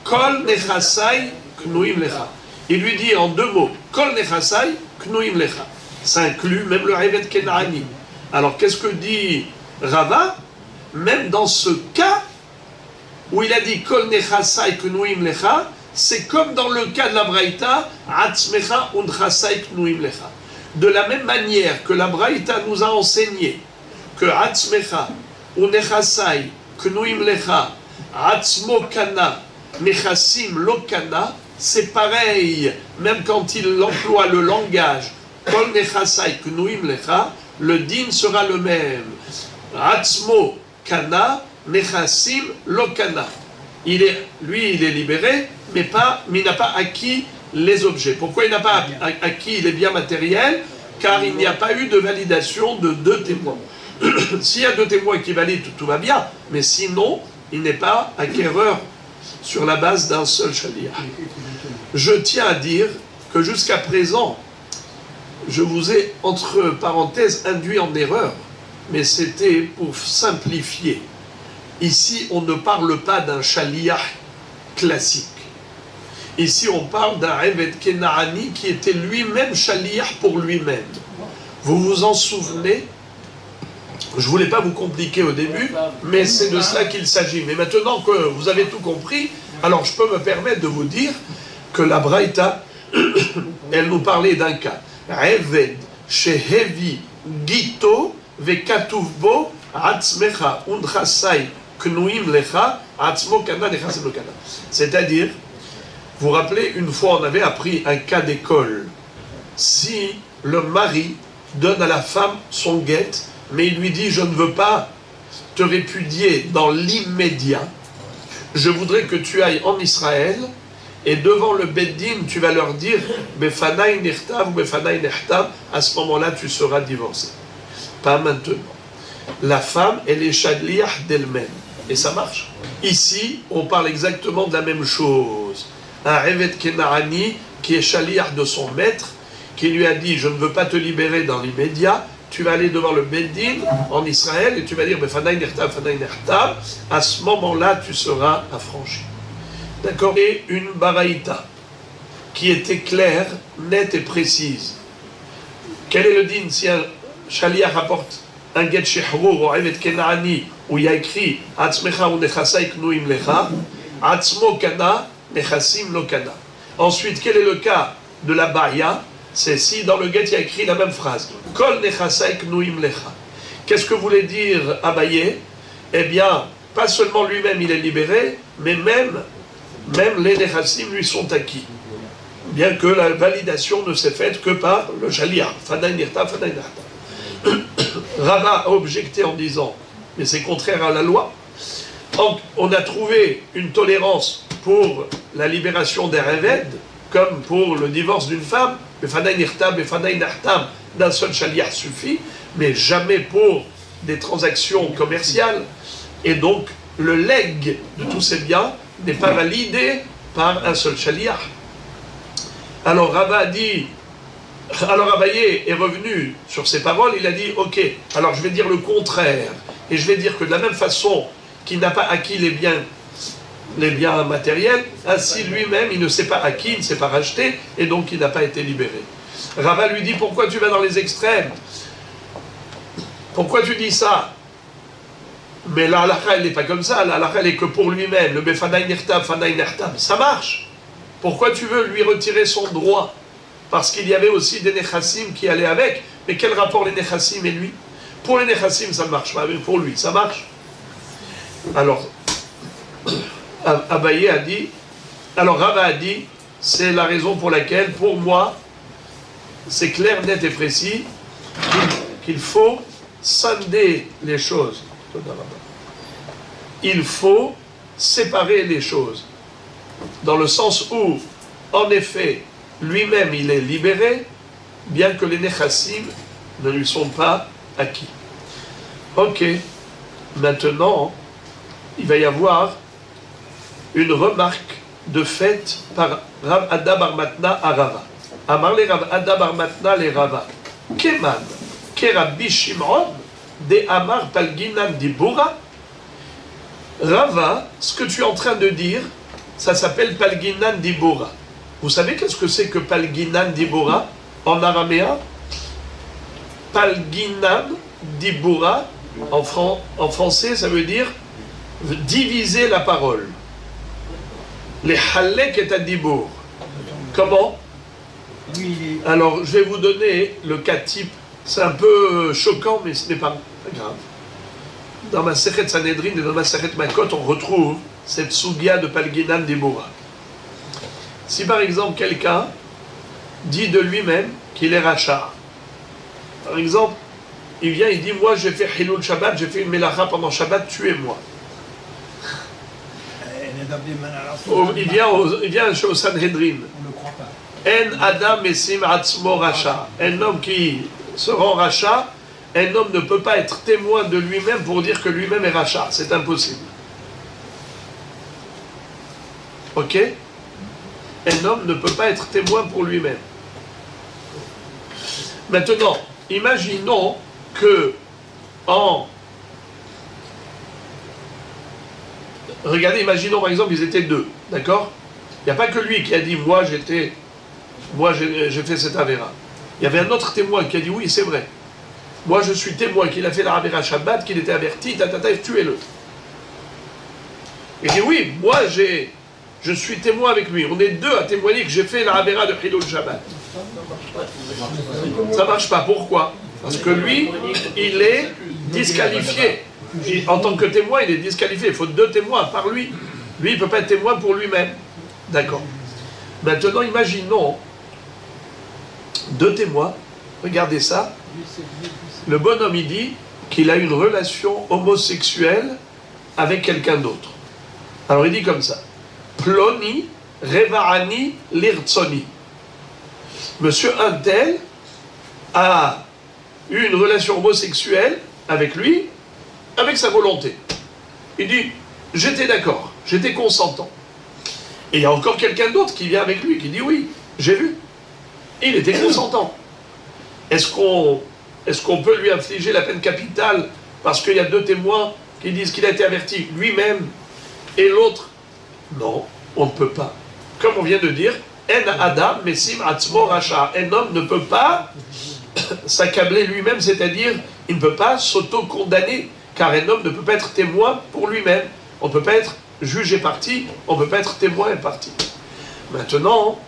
Kol Nechasai Knuim Lecha. Il lui dit en 2 mots, Kol Nechasai Knuim Lecha. Ça inclut même le Revet Kenani. Alors qu'est-ce que dit Rava? Même dans ce cas où il a dit Kol Nechasai Knuim Lecha, c'est comme dans le cas de la Braïta, Atzmecha Undchasai Knuim Lecha. De la même manière que la Braïta nous a enseigné que Atzmecha Undchasai Knuim Lecha, Atzmo Kana, Nechassim Lokana, c'est pareil, même quand il emploie le langage Kol Nechasai Knuim Lecha, le din sera le même. Atzmo Kana, Nechassim Lokana. Il est libéré, mais il n'a pas acquis les objets. Pourquoi il n'a pas acquis les biens matériels? Car il n'y a pas eu de validation de 2 témoins. S'il y a 2 témoins qui valident, tout va bien. Mais sinon, il n'est pas acquéreur sur la base d'un seul shaliach. Je tiens à dire que jusqu'à présent, je vous ai, entre parenthèses, induit en erreur. Mais c'était pour simplifier. Ici, on ne parle pas d'un shaliach classique. Ici, on parle d'un Eved Kenaani qui était lui-même shaliach pour lui-même. Vous vous en souvenez? Je ne voulais pas vous compliquer au début, mais c'est de cela qu'il s'agit. Mais maintenant que vous avez tout compris, alors je peux me permettre de vous dire que la Braïta, elle nous parlait d'un cas. Eved Shehevi Gito Vekatuvbo Atzmecha Undchasai Knuim Lecha Atzmo Kana Nechassim Lokana. C'est-à-dire, vous vous rappelez, une fois on avait appris un cas d'école. Si le mari donne à la femme son guet, mais il lui dit « Je ne veux pas te répudier dans l'immédiat, je voudrais que tu ailles en Israël, et devant le Beddin, tu vas leur dire « Befanai nirtav ou Befanai nirtav », à ce moment-là, tu seras divorcé. Pas maintenant. La femme, elle est shaliach d'elle-même. Et ça marche. Ici, on parle exactement de la même chose. Un Revet Kenaani qui est shaliach de son maître, qui lui a dit « Je ne veux pas te libérer dans l'immédiat, tu vas aller devant le Beddin en Israël et tu vas dire Befanai nirtav, Fanai nirtav », à ce moment-là, tu seras affranchi. D'accord? Et une baraïta qui était claire, nette et précise. Quel est le din si un shaliach rapporte un get shehrur ou Eved Kenaani où il y a écrit Atzmecha ou Nechasai Knuim Lecha, Atzmo Kana, Nechassim Lokana. Ensuite, quel est le cas de la Baya? C'est si dans le get il y a écrit la même phrase Kol Nechasai Knuim Lecha. Qu'est-ce que voulait dire Abaye? Eh bien, pas seulement lui-même il est libéré, mais même les Nechassim lui sont acquis. Bien que la validation ne s'est faite que par le Shaliach. Fanai Nirta, Fanai Nirta. Rava a objecté en disant mais c'est contraire à la loi. On a trouvé une tolérance pour la libération des Reved, comme pour le divorce d'une femme, Befanai Nirtam, Befanai Nirtam, d'un seul shaliach suffit, mais jamais pour des transactions commerciales. Et donc, le leg de tous ces biens n'est pas validé par un seul shaliach. Alors Rava a dit, alors Abaye est revenu sur ses paroles, il a dit, ok, alors je vais dire le contraire, et je vais dire que de la même façon qu'il n'a pas acquis les biens matériels, ainsi lui-même il ne s'est pas acquis, il ne s'est pas racheté, et donc il n'a pas été libéré. Rava lui dit, pourquoi tu vas dans les extrêmes? Pourquoi tu dis ça? Mais la halakha, elle n'est pas comme ça, la halakha, elle est que pour lui-même, le befanai nirtab, fanai nirtab, ça marche. Pourquoi tu veux lui retirer son droit? Parce qu'il y avait aussi des nechassim qui allaient avec, mais quel rapport les nechassim et lui? Pour les nechassim, ça ne marche pas, mais pour lui, ça marche. Alors, Abaye a dit, alors Rava a dit, c'est la raison pour laquelle, pour moi, c'est clair, net et précis, qu'il faut scinder les choses. Il faut séparer les choses. Dans le sens où, en effet, lui-même il est libéré, bien que les nechassim ne lui sont pas acquis. Ok, maintenant, il va y avoir une remarque de fait par Rav Ada bar Matna à Rava. Amar le Rav Ada bar Matna le Rava. Keman, Kerabbi Shimon, de Amar Palginan Dibura. Rava, ce que tu es en train de dire, ça s'appelle Palginan Dibura. Vous savez qu'est-ce que c'est que Palginan Dibura en araméen? Palginan Dibura, en français, ça veut dire diviser la parole. Les halek et adibur. Comment? Alors, je vais vous donner le cas type. C'est un peu choquant, mais ce n'est pas grave. Dans ma Sechet Sanhedrin et dans ma Sechet Makot, on retrouve cette sugia de Palginan Dibura. Si par exemple quelqu'un dit de lui-même qu'il est rachat, par exemple, il vient, il dit, moi j'ai fait Hilul Shabbat, j'ai fait une Melacha pendant Shabbat, tuez-moi. Il vient au Sanhedrin. On ne croit pas. En Adam Mesim Atzmo Racha. Un homme qui se rend rachat, un homme ne peut pas être témoin de lui-même pour dire que lui-même est rachat. C'est impossible. Ok? Un homme ne peut pas être témoin pour lui-même. Maintenant, imaginons que regardez, imaginons par exemple, ils étaient deux, d'accord? Il n'y a pas que lui qui a dit, moi j'ai fait cette avéra. Il y avait un autre témoin qui a dit, oui, c'est vrai. Moi je suis témoin qu'il a fait la avéra Shabbat, qu'il était averti, tuez-le. Il dit, oui, moi je suis témoin avec lui. On est deux à témoigner que j'ai fait la avéra de Hilul Shabbat. Ça ne marche pas. Pourquoi? Parce que lui, il est disqualifié. En tant que témoin, il est disqualifié. Il faut deux témoins par lui. Lui, il ne peut pas être témoin pour lui-même. D'accord. Maintenant, imaginons deux témoins. Regardez ça. Le bonhomme, il dit qu'il a une relation homosexuelle avec quelqu'un d'autre. Alors, il dit comme ça. Ploni, Revaani, Lirtsoni. Monsieur Untel a eu une relation homosexuelle avec lui, avec sa volonté. Il dit, j'étais d'accord, j'étais consentant. Et il y a encore quelqu'un d'autre qui vient avec lui, qui dit, oui, j'ai vu. Il était consentant. Est-ce qu'on peut lui infliger la peine capitale parce qu'il y a deux témoins qui disent qu'il a été averti lui-même et l'autre? Non, on ne peut pas. Comme on vient de dire, En Adam Mesim Atzmo Racha. Un homme ne peut pas s'accabler lui-même, c'est-à-dire, il ne peut pas s'auto-condamner, car un homme ne peut pas être témoin pour lui-même. On ne peut pas être juge et parti, on ne peut pas être témoin et parti. Maintenant,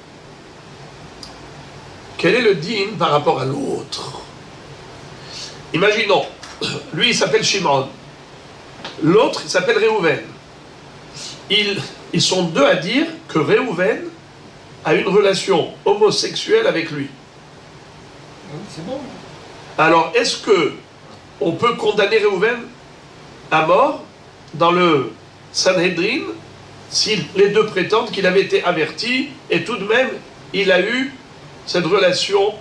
quel est le din par rapport à l'autre? Imaginons, lui il s'appelle Shimon, l'autre il s'appelle Réhouven. Ils sont deux à dire que Réhouven a une relation homosexuelle avec lui. C'est bon. Alors, est-ce que on peut condamner Réhouven à mort dans le Sanhedrin si les deux prétendent qu'il avait été averti et tout de même il a eu cette relation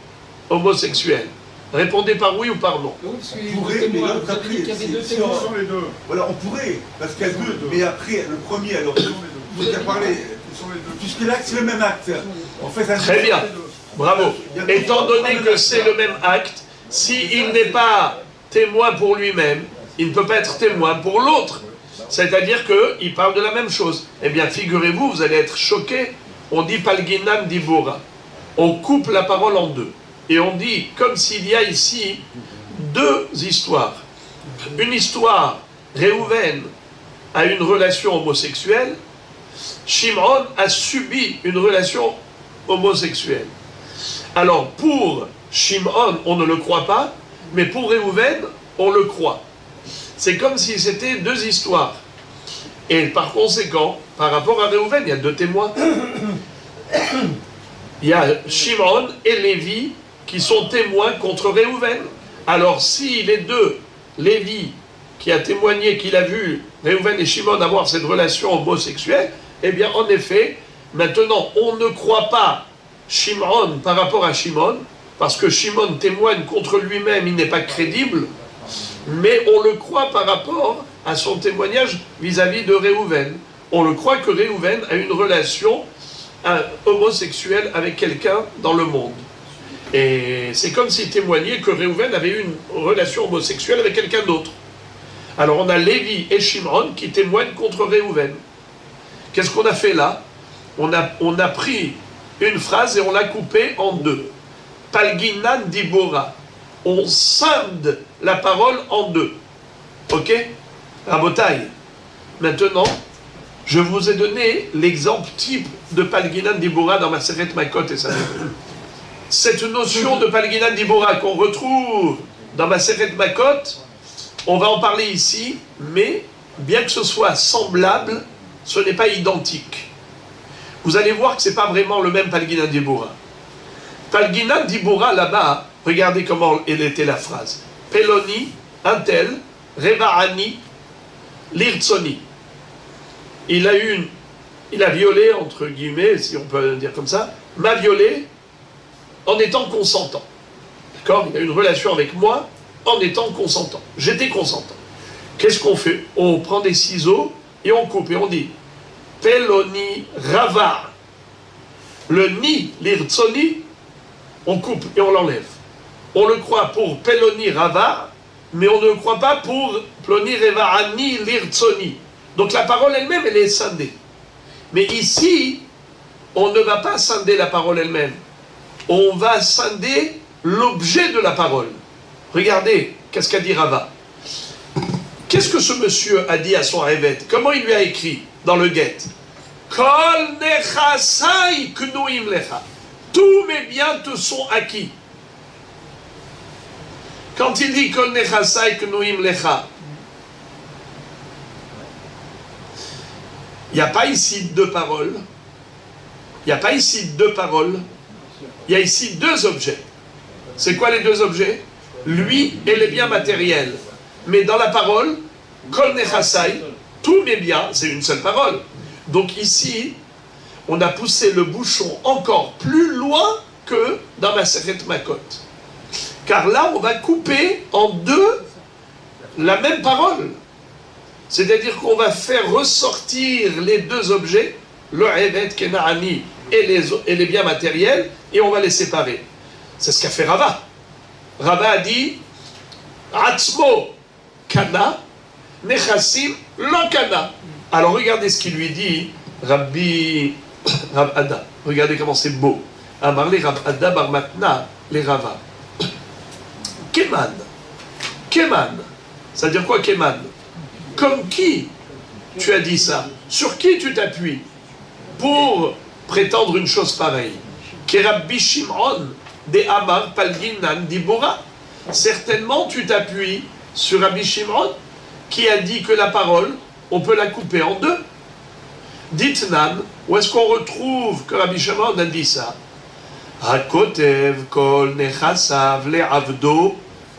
homosexuelle? Répondez par oui ou par non. Donc, parce qu'il On pourrait, mais là, vous avez dit qu'il y avait deux si témoins. on sort les deux. Voilà, on pourrait, parce qu'il y a deux, mais après, le premier, alors, vous avez parlé, puisque l'acte, c'est le même acte. On fait un Très bien, bravo. Étant donné que c'est le même acte, s'il n'est pas témoin pour lui-même, il ne peut pas être témoin pour l'autre. C'est-à-dire qu'il parle de la même chose. Eh bien, figurez-vous, vous allez être choqués. On dit Palginam Dibura. On coupe la parole en deux. Et on dit, comme s'il y a ici deux histoires. Une histoire, Réhouven a une relation homosexuelle, Shimon a subi une relation homosexuelle. Alors, pour Shimon, on ne le croit pas, mais pour Réhouven, on le croit. C'est comme si c'était deux histoires. Et par conséquent, par rapport à Réhouven, il y a deux témoins. Il y a Shimon et Lévi qui sont témoins contre Réhouven. Alors si les deux, Lévi qui a témoigné qu'il a vu Réhouven et Shimon avoir cette relation homosexuelle, eh bien, en effet, maintenant, on ne croit pas Shimon par rapport à Shimon, parce que Shimon témoigne contre lui-même, il n'est pas crédible, mais on le croit par rapport à son témoignage vis-à-vis de Réhouven. On le croit que Réhouven a une relation homosexuelle avec quelqu'un dans le monde. Et c'est comme s'il témoignait que Réhouven avait eu une relation homosexuelle avec quelqu'un d'autre. Alors on a Lévi et Shimon qui témoignent contre Réhouven. Qu'est-ce qu'on a fait là? On a pris une phrase et on l'a coupée en deux. Palginan dibora. On scinde la parole en deux. Ok? Rabotai. Maintenant, je vous ai donné l'exemple type de Palginan dibora dans ma Maseret Makot et Sanhedrin. Cette notion de Palginan dibora qu'on retrouve dans ma Maseret Makot, on va en parler ici, mais bien que ce soit semblable, ce n'est pas identique. Vous allez voir que ce n'est pas vraiment le même Palginan dibora. Palginan dibora là-bas, regardez comment elle était la phrase. Peloni, un tel, Revaani, Lirtsoni. Il a violé, entre guillemets, si on peut dire comme ça, m'a violé en étant consentant. D'accord? Il a une relation avec moi en étant consentant. J'étais consentant. Qu'est-ce qu'on fait? On prend des ciseaux et on coupe et on dit Peloni Rava. Le ni, l'irtsoni, on coupe et on l'enlève. On le croit pour Peloni Rava, mais on ne le croit pas pour Ploni Revaani l'irtsoni. Donc la parole elle-même, elle est scindée. Mais ici, on ne va pas scinder la parole elle-même. On va scinder l'objet de la parole. Regardez, qu'est-ce qu'a dit Rava? Qu'est-ce que ce monsieur a dit à son révet? Comment il lui a écrit dans le guet? Kol nechasai knuim lecha. Tous mes biens te sont acquis. Quand il dit Kol nechasai knuim lecha, il n'y a pas ici deux paroles. Il n'y a pas ici deux paroles. Il y a ici deux objets. C'est quoi les deux objets? Lui et les biens matériels. Mais dans la parole, Kol nechasai, tous mes biens, c'est une seule parole. Donc ici, on a poussé le bouchon encore plus loin que dans Maseret Makot. Car là, on va couper en deux la même parole. C'est-à-dire qu'on va faire ressortir les deux objets, le Hevet Kenaani et les biens matériels, et on va les séparer. C'est ce qu'a fait Rava. Rava a dit Atzmo Kana, Nechassim Lokana. Alors regardez ce qu'il lui dit, Rav Ada. Regardez comment c'est beau. Amarle Rav Ada bar Matna les Rava. Keman. Keman. Ça veut dire quoi Keman? Comme qui tu as dit ça? Sur qui tu t'appuies pour prétendre une chose pareille? Kerabbi Shimon de Amar Palginan Dibora. Certainement tu t'appuies sur Rabbi Shimon qui a dit que la parole, on peut la couper en deux. Dites-nam, où est-ce qu'on retrouve que Rabbi Shimon a dit ça? Hakotev kol nechasav le'avdo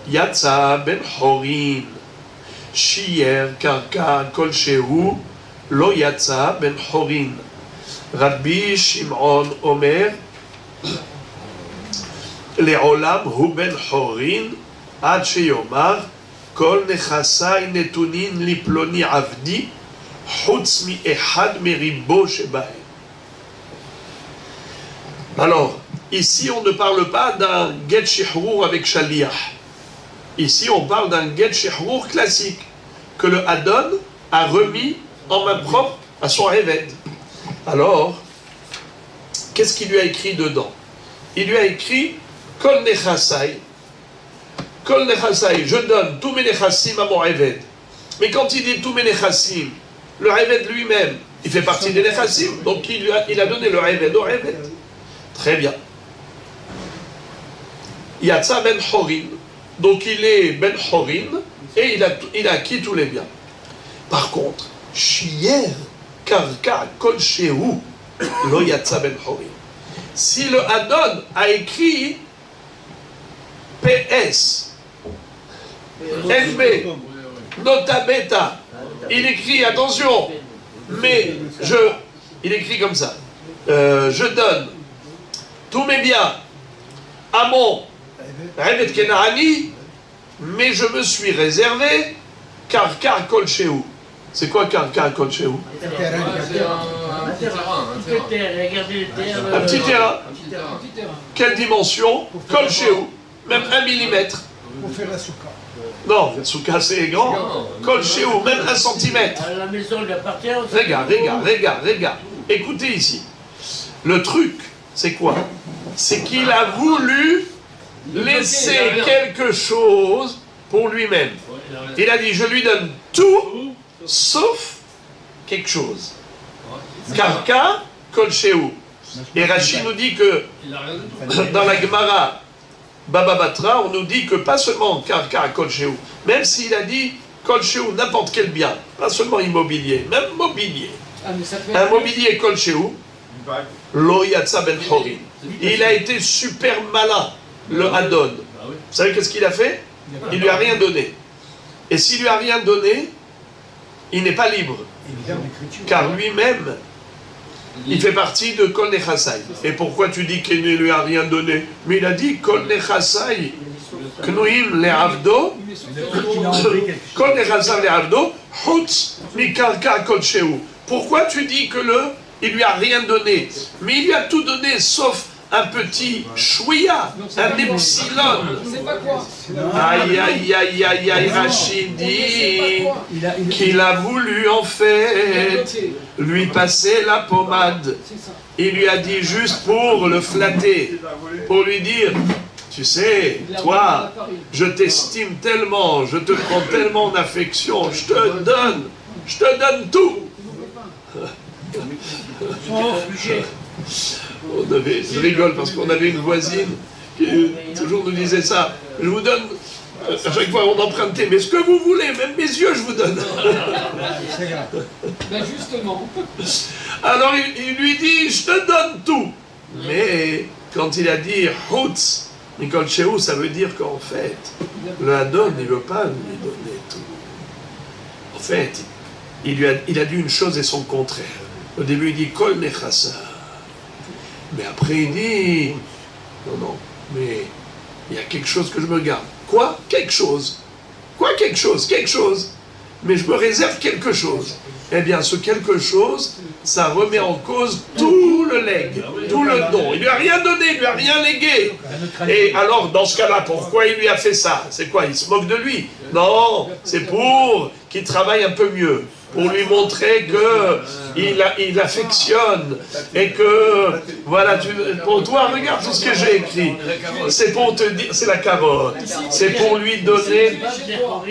yatsa ben horin. Shier karka kol shehu lo yatsa ben horin. Rabbi Shimon omer le'olam hu ben horin ad sheyomar kol nechasai netunin li ploni avdi chutz mi ehad meribo shebae. Alors, ici on ne parle pas d'un get shihrour avec shaliach. Ici on parle d'un get shihrour classique que le Adon a remis en main propre à son révet. Alors, qu'est-ce qu'il lui a écrit dedans? Il lui a écrit Kol nechasai. Kol nechasai, je donne tous mes nechassim à mon révet. Mais quand il dit tous mes nechassim, le révet lui-même, il fait partie des nechassim, donc il a donné le révet au révet. Très bien. Yatsa ben Horin, donc il est ben Horin, et il a acquis tous les biens. Par contre, Shier karka kol shehu lo yatsa ben Horin. Si le Adon a écrit PS, FB, nota beta. Il écrit, attention, mais il écrit comme ça. Je donne tous mes biens à mon Eved Kenaani, mais je me suis réservé Karkar Kolchehu. C'est quoi Karkar Kolchehu? Un petit terrain. petit terrain. Quelle dimension? Kolchehu. Même 1 millimètre. Pour faire la souka. Non, la souka c'est grand. Kolchehu, même 1 centimètre. La maison lui appartient aussi. Regarde. Écoutez ici. Le truc, c'est quoi? C'est qu'il a voulu laisser quelque chose pour lui-même. Il a dit, je lui donne tout, sauf quelque chose. Karka, Kolchehu. Et Rachid nous dit que, dans la Gemara, Baba Batra, on nous dit que pas seulement Karka, Kolchehu, même s'il a dit Kolchehu, n'importe quel bien, pas seulement immobilier, même mobilier. Un mobilier Kolchehu, Lo Yatsa Ben Horin. Il a été super malin, le Hadon. Vous savez qu'est-ce qu'il a fait? Il lui a rien donné. Et s'il lui a rien donné, il n'est pas libre. Car lui-même, il fait partie de Kol Nechasai. Et pourquoi tu dis qu'il ne lui a rien donné? Mais il a dit Kol Nechasai, Knuim le Avdo, Kol Nechasai le Avdo, Hutz Mikarka Kolchehu. Pourquoi tu dis que il lui a rien donné? Mais il lui a tout donné sauf un petit chouïa, un epsilon. C'est pas quoi? Aïe, Rachid dit qu'il a voulu en fait lui passer la pommade. Il lui a dit juste pour le flatter, pour lui dire, tu sais, toi, je t'estime tellement, je te prends tellement en affection, je te donne tout. Je rigole parce qu'on avait une voisine qui toujours nous disait ça. Je vous donne, à chaque fois on empruntait, mais ce que vous voulez, même mes yeux je vous donne. Ben justement. Alors il lui dit, je te donne tout. Mais quand il a dit Hutz, Nicole Chehu, ça veut dire qu'en fait, le Hadon, il ne veut pas lui donner tout. En fait, il a dit une chose et son contraire. Au début, il dit Kol Nechasa. Mais après, il dit non, mais il y a quelque chose que je me garde. Quoi? Quelque chose. Quoi, quelque chose? Quelque chose. Mais je me réserve quelque chose. Eh bien, ce quelque chose, ça remet en cause tout le legs, tout le don. Il lui a rien donné, il lui a rien légué. Et alors, dans ce cas-là, pourquoi il lui a fait ça? C'est quoi? Il se moque de lui? Non, c'est pour qu'il travaille un peu mieux. Pour lui montrer qu'il affectionne et que, voilà, pour toi, regarde tout ce que j'ai écrit. C'est pour te dire, c'est la carotte. C'est pour lui donner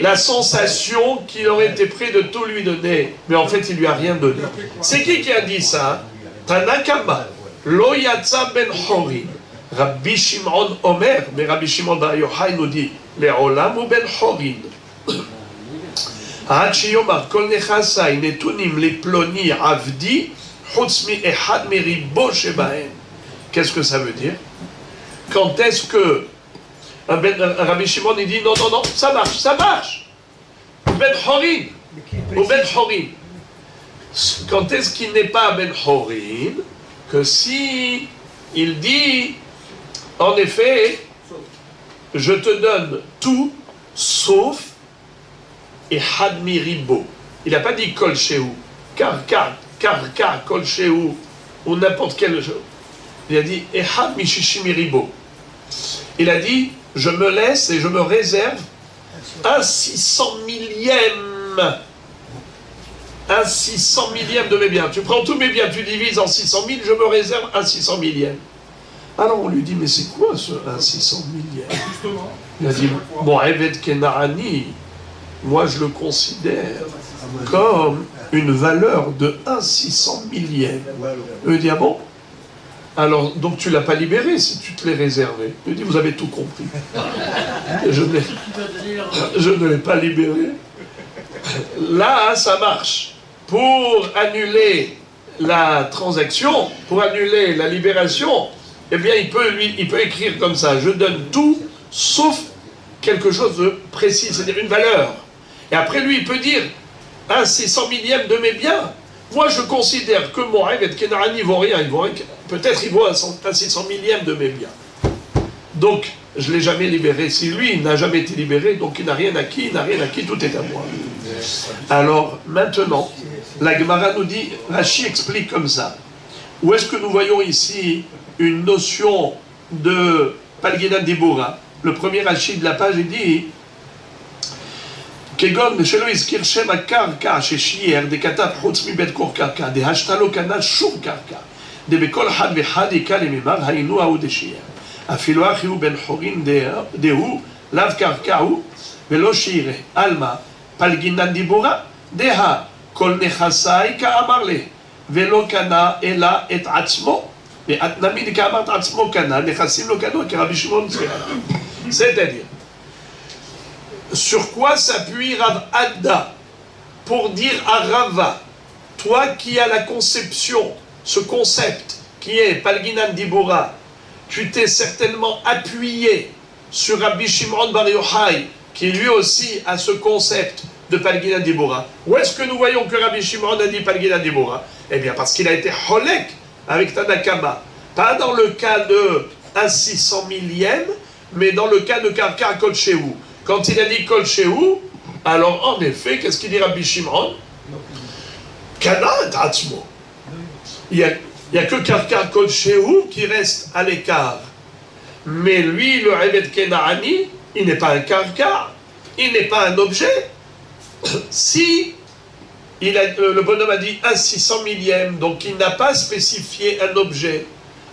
la sensation qu'il aurait été prêt de tout lui donner. Mais en fait, il lui a rien donné. C'est qui a dit ça? Tanakama. Lo Yatsa Ben Horin. Rabbi Shimon Omer, mais Rabbi Shimon Bar Yochai nous dit, Le'olam ou Ben Horin. Qu'est-ce que ça veut dire? Quand est-ce que Rabbi Shimon il dit non, ça marche. Ben Horin ou Ben Horin. Quand est-ce qu'il n'est pas Ben Horin? Que si il dit en effet, je te donne tout sauf et Hadmi Ribo. Il n'a pas dit Kolchehu, car, Kolchehu, ou n'importe quel chose. Il a dit et Hadmi Shishimi Ribo. Il a dit je me laisse et je me réserve un 600 millième. Un 600 millième de mes biens. Tu prends tous mes biens, tu divises en 600 000, je me réserve un 600 millième. Alors on lui dit mais c'est quoi ce un 600 millième? Il a dit bon, Eved Kenaani. Moi, je le considère comme une valeur de 1/600 millième. Il dit, ah bon? Alors, donc tu ne l'as pas libéré si tu te l'es réservé. Il dit, vous avez tout compris. Je ne l'ai pas libéré. Là, ça marche. Pour annuler la transaction, pour annuler la libération, eh bien, il peut écrire comme ça, je donne tout, sauf quelque chose de précis, c'est-à-dire une valeur. Et après, lui, il peut dire, un 600 millième de mes biens. Moi, je considère que mon Eved Kenani vaut rien. Peut-être il vaut un 600 millième de mes biens. Donc, je ne l'ai jamais libéré. Si lui, il n'a jamais été libéré, donc il n'a rien acquis, tout est à moi. Alors, maintenant, la Gemara nous dit, Rashi explique comme ça. Où est-ce que nous voyons ici une notion de Palginan Dibura? Le premier Rashi de la page, il dit כגון שלא הזכיר שם הקרקע ששיער דכתב חוץ מבית קור קרקע דהשתה לא קנה שום קרקע דבכל אחד ואחד יקה למימר היינו ההוא דשיער אפילו אחי הוא בן חורין דהו לאו קרקע הוא ולא שיערה עלמא פלגינן דיבורה דה כל נכסי כאמר לה ולא קנה אלא את עצמו נמיד כאמר את עצמו קנה נכסים לא קנו כרבי שמעון c'est-à-dire sur quoi s'appuie Rav Adda pour dire à Rava, toi qui as la conception, ce concept qui est Palginan Dibura, tu t'es certainement appuyé sur Rabbi Shimon Bar Yochai, qui lui aussi a ce concept de Palginan Dibura. Où est-ce que nous voyons que Rabbi Shimon a dit Palginan Dibura? Eh bien parce qu'il a été Holek avec Tanakama, pas dans le cas de un 600 millième, mais dans le cas de Karka Kol Shehu. Quand il a dit Kol Shehu, alors en effet, qu'est-ce qu'il dit Rabbi Shimon? Kana et Atzmo. Il n'y a que Karka Kol Shehu qui reste à l'écart. Mais lui, le Eved Kenaani, il n'est pas un Karka, il n'est pas un objet. Si le bonhomme a dit un 600 millième, donc il n'a pas spécifié un objet.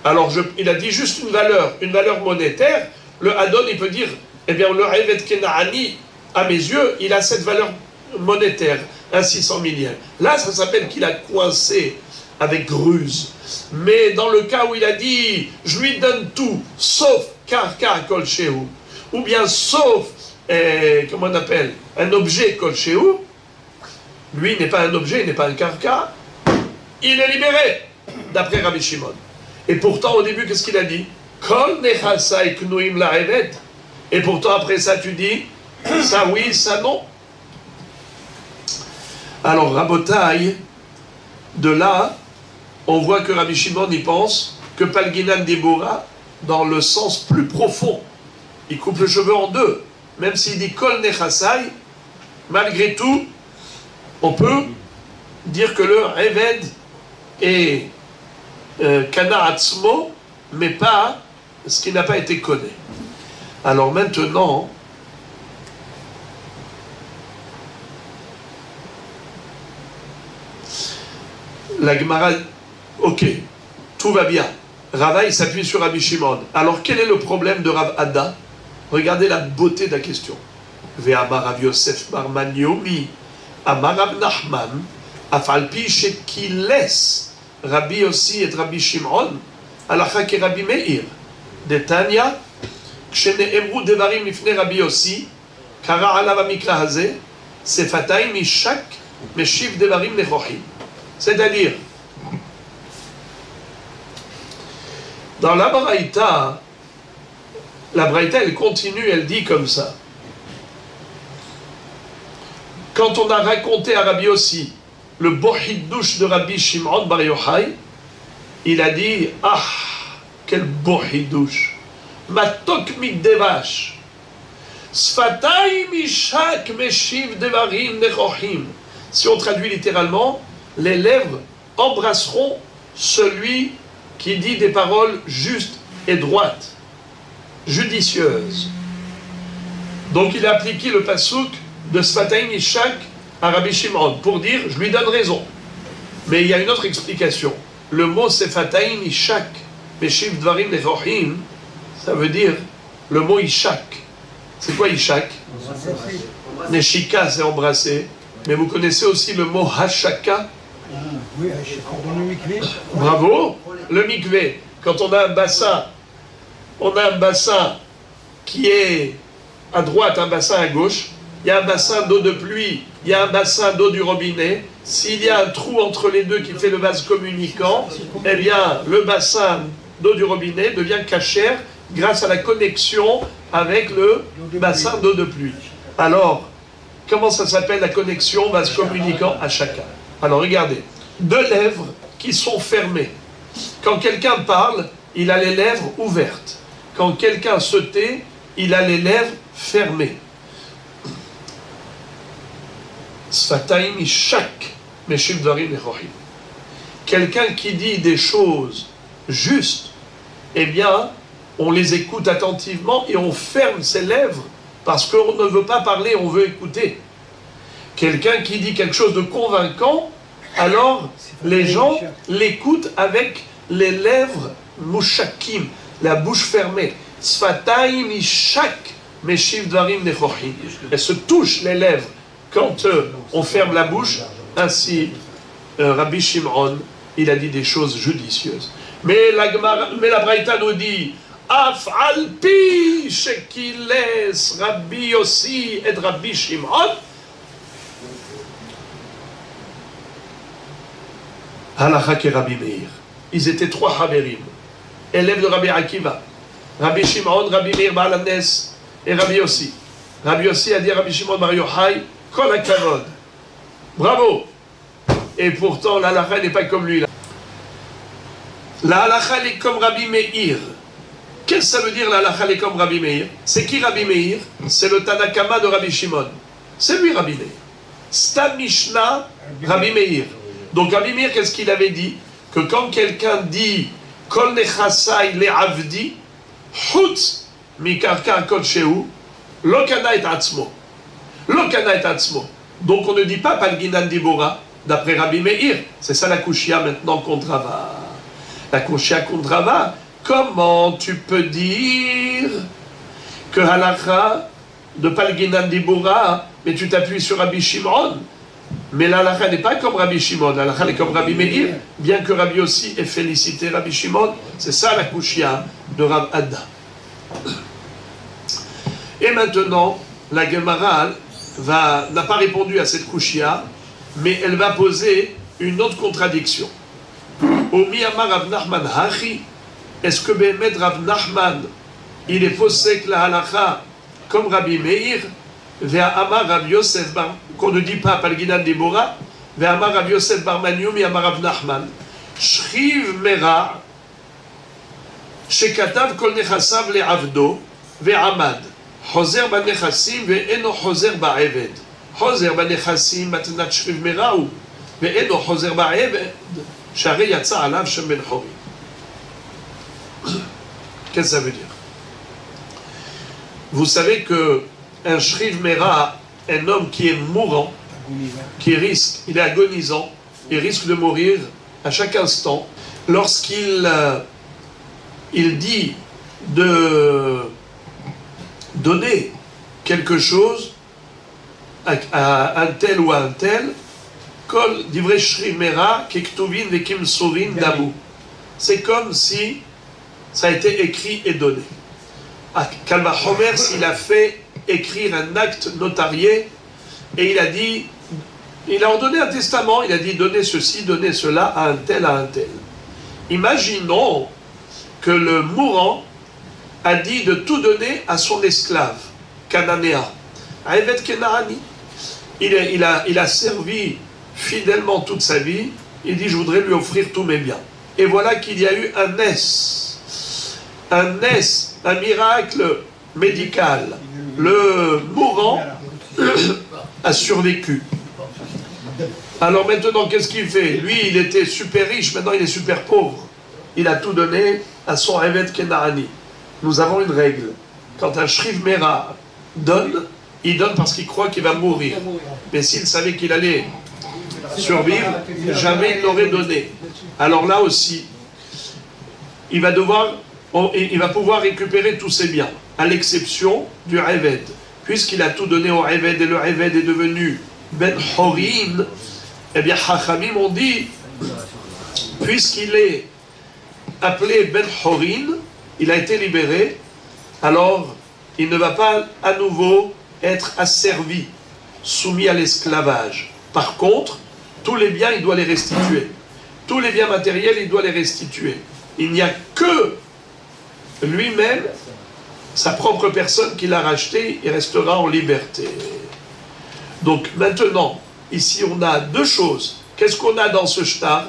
Alors il a dit juste une valeur monétaire. Le Hadon, il peut dire, eh bien, le Eved Kenaani, à mes yeux, il a cette valeur monétaire, un 600 millième. Là, ça s'appelle qu'il a coincé avec ruse. Mais dans le cas où il a dit, je lui donne tout, sauf Karka Kol Shehu, ou bien sauf, comment on appelle, un objet Kol Shehu, lui n'est pas un objet, il n'est pas un Karka, il est libéré, d'après Rabbi Shimon. Et pourtant, au début, qu'est-ce qu'il a dit? Kol nechasai knuim la Eved. Et pourtant, après ça, tu dis, ça oui, ça non. Alors, Rabotai, de là, on voit que Rabbi Shimon y pense que Palginan Dibura, dans le sens plus profond, il coupe le cheveu en deux. Même s'il dit Kol Nechasai, malgré tout, on peut dire que le Eved est Kana Atzmo, mais pas ce qui n'a pas été connu. Alors maintenant, la Gemara, ok, tout va bien. Rava, il s'appuie sur Rabbi Shimon. Alors quel est le problème de Rav Adda? Regardez la beauté de la question. Ve'amar Rav Yosef bar Maniomi, amar Rav Nachman, afalpi shekiles Rabbi aussi et Rabbi Shimon, alacha ke Rabbi Meir, Detanya, כשנאמרו דברים לפני רבי יוסי, קרא עליו המקרא הזה, שפתיים משק משיב דברים נכוחים. C'est-à-dire, dans la Braïta, elle continue, elle dit comme ça. Quand on a raconté à Rabbi Yossi le bohidouche de Rabbi Shimon Bar Yochai, il a dit, ah, quel bohidouche! Matok mikdevash. Sfatay mishak meshiv devarim nechochim. Si on traduit littéralement, les lèvres embrasseront celui qui dit des paroles justes et droites, judicieuses. Donc il a appliqué le pasouk de Sfatay mishak à Rabbi Shimon pour dire, je lui donne raison. Mais il y a une autre explication. Le mot Sfatay mishak meshiv devarim nechochim, ça veut dire le mot Ishak. C'est quoi Ishak? Neshika, c'est embrasser. Mais vous connaissez aussi le mot Hashaka? Oui, dans le mikvé. Bravo. Le mikvé. Quand on a un bassin qui est à droite, un bassin à gauche. Il y a un bassin d'eau de pluie, il y a un bassin d'eau du robinet. S'il y a un trou entre les deux qui fait le vase communicant, eh bien, le bassin d'eau du robinet devient cachère grâce à la connexion avec le bassin d'eau de pluie. Alors, comment ça s'appelle la connexion vase communicant à chacun. Alors regardez, deux lèvres qui sont fermées. Quand quelqu'un parle, il a les lèvres ouvertes. Quand quelqu'un se tait, il a les lèvres fermées. Sfataim ishak meshiv dvarim nechochim. Quelqu'un qui dit des choses justes, eh bien, on les écoute attentivement et on ferme ses lèvres parce qu'on ne veut pas parler, on veut écouter. Quelqu'un qui dit quelque chose de convaincant, alors les gens l'écoutent avec les lèvres mushakim, la bouche fermée. Sfataim ishak meshiv dvarim nechochim. Elles se touchent les lèvres quand on ferme la bouche. Ainsi, Rabbi Shimon, il a dit des choses judicieuses. Mais la Braïta nous dit Af al pi shekiles Rabbi Yossi et Rabbi Shimon Halacha ke Rabbi Meir. Ils étaient trois Haverim, élèves de Rabbi Akiva. Rabbi Shimon, Rabbi Meir Baal HaNes et Rabbi Yossi. Rabbi Yossi a dit à Rabbi Shimon Bar Yochai, Kol HaKavod. Bravo! Et pourtant, la halakha n'est pas comme lui. La halakha est comme Rabbi Meir. Qu'est-ce que ça veut dire la halakha est comme Rabbi Meir? C'est qui Rabbi Meir? C'est le Tanakama de Rabbi Shimon. C'est lui Rabbi Meir. Stam Mishnah, Rabbi Meir. Donc Rabbi Meir, qu'est-ce qu'il avait dit? Que quand quelqu'un dit Kol nechasai le avdi, chutz mikarka kodsheu, lo kana et atzmo. Lo kana et atzmo. Donc on ne dit pas Palginan Dibora, d'après Rabbi Meir. C'est ça la Kushia maintenant contre Rava. La Kushia contre Rava, comment tu peux dire que halakha de Palginan Dibora, mais tu t'appuies sur Rabbi Shimon? Mais la halakha n'est pas comme Rabbi Shimon, la halakha est comme Rabbi Meir, bien que Rabbi aussi ait félicité Rabbi Shimon. C'est ça la Kushia de Rav Adda. Et maintenant, la Gemara n'a pas répondu à cette Kushia, mais elle va poser une autre contradiction. Au Miyama Rav Nachman Hachi, est-ce que Bémet Rav Nachman, il est posé que la halakha comme Rabbi Meir, Ve'amar Rav Yosef Bar, qu'on ne dit pas Palginan Dibora, Ve'amar Rav Yosef Bar Maniou, Miyama Rav Nachman, Shriv Mera, Shekatav Kol Nechasav Le Avdo, Ve'amad, Choser Banechassim, Ve'eno Choser Ba'eved. Choser Banechassim, Matnat Shriv Mera, Ve'eno Choser Ba'eved, Share Yatsa Alav Shem Ben Chori. Qu'est-ce que ça veut dire? Vous savez que un Shriv Mera, un homme qui est mourant, qui risque, il est agonisant, il risque de mourir à chaque instant, lorsqu'il il dit de donner quelque chose à un tel ou à un tel, Kol divrei Shriv Mera, Kektuvin Vekim Sovin Damu. C'est comme si ça a été écrit et donné. Kalva Homer, s'il a fait écrire un acte notarié et il a dit, il a ordonné un testament, il a dit donnez ceci, donnez cela à un tel, à un tel. Imaginons que le mourant a dit de tout donner à son esclave, cananéen, à Evet Kenaani. Il a servi fidèlement toute sa vie, il dit je voudrais lui offrir tous mes biens. Et voilà qu'il y a eu un miracle médical. Le mourant a survécu. Alors maintenant, qu'est-ce qu'il fait? Lui, il était super riche, maintenant il est super pauvre. Il a tout donné à son Evet Kenaani. Nous avons une règle. Quand un Shriv Mera donne, il donne parce qu'il croit qu'il va mourir. Mais s'il savait qu'il allait survivre, jamais il n'aurait donné. Alors là aussi, il va pouvoir récupérer tous ses biens, à l'exception du Eved. Puisqu'il a tout donné au Eved et le Eved est devenu Ben Horin, eh bien, Chachamim ont dit, puisqu'il est appelé Ben Horin, il a été libéré, alors il ne va pas à nouveau être asservi, soumis à l'esclavage. Par contre, tous les biens, il doit les restituer. Tous les biens matériels, il doit les restituer. Il n'y a que lui-même, sa propre personne qui l'a racheté, il restera en liberté. Donc maintenant, ici on a deux choses. Qu'est-ce qu'on a dans ce shtar?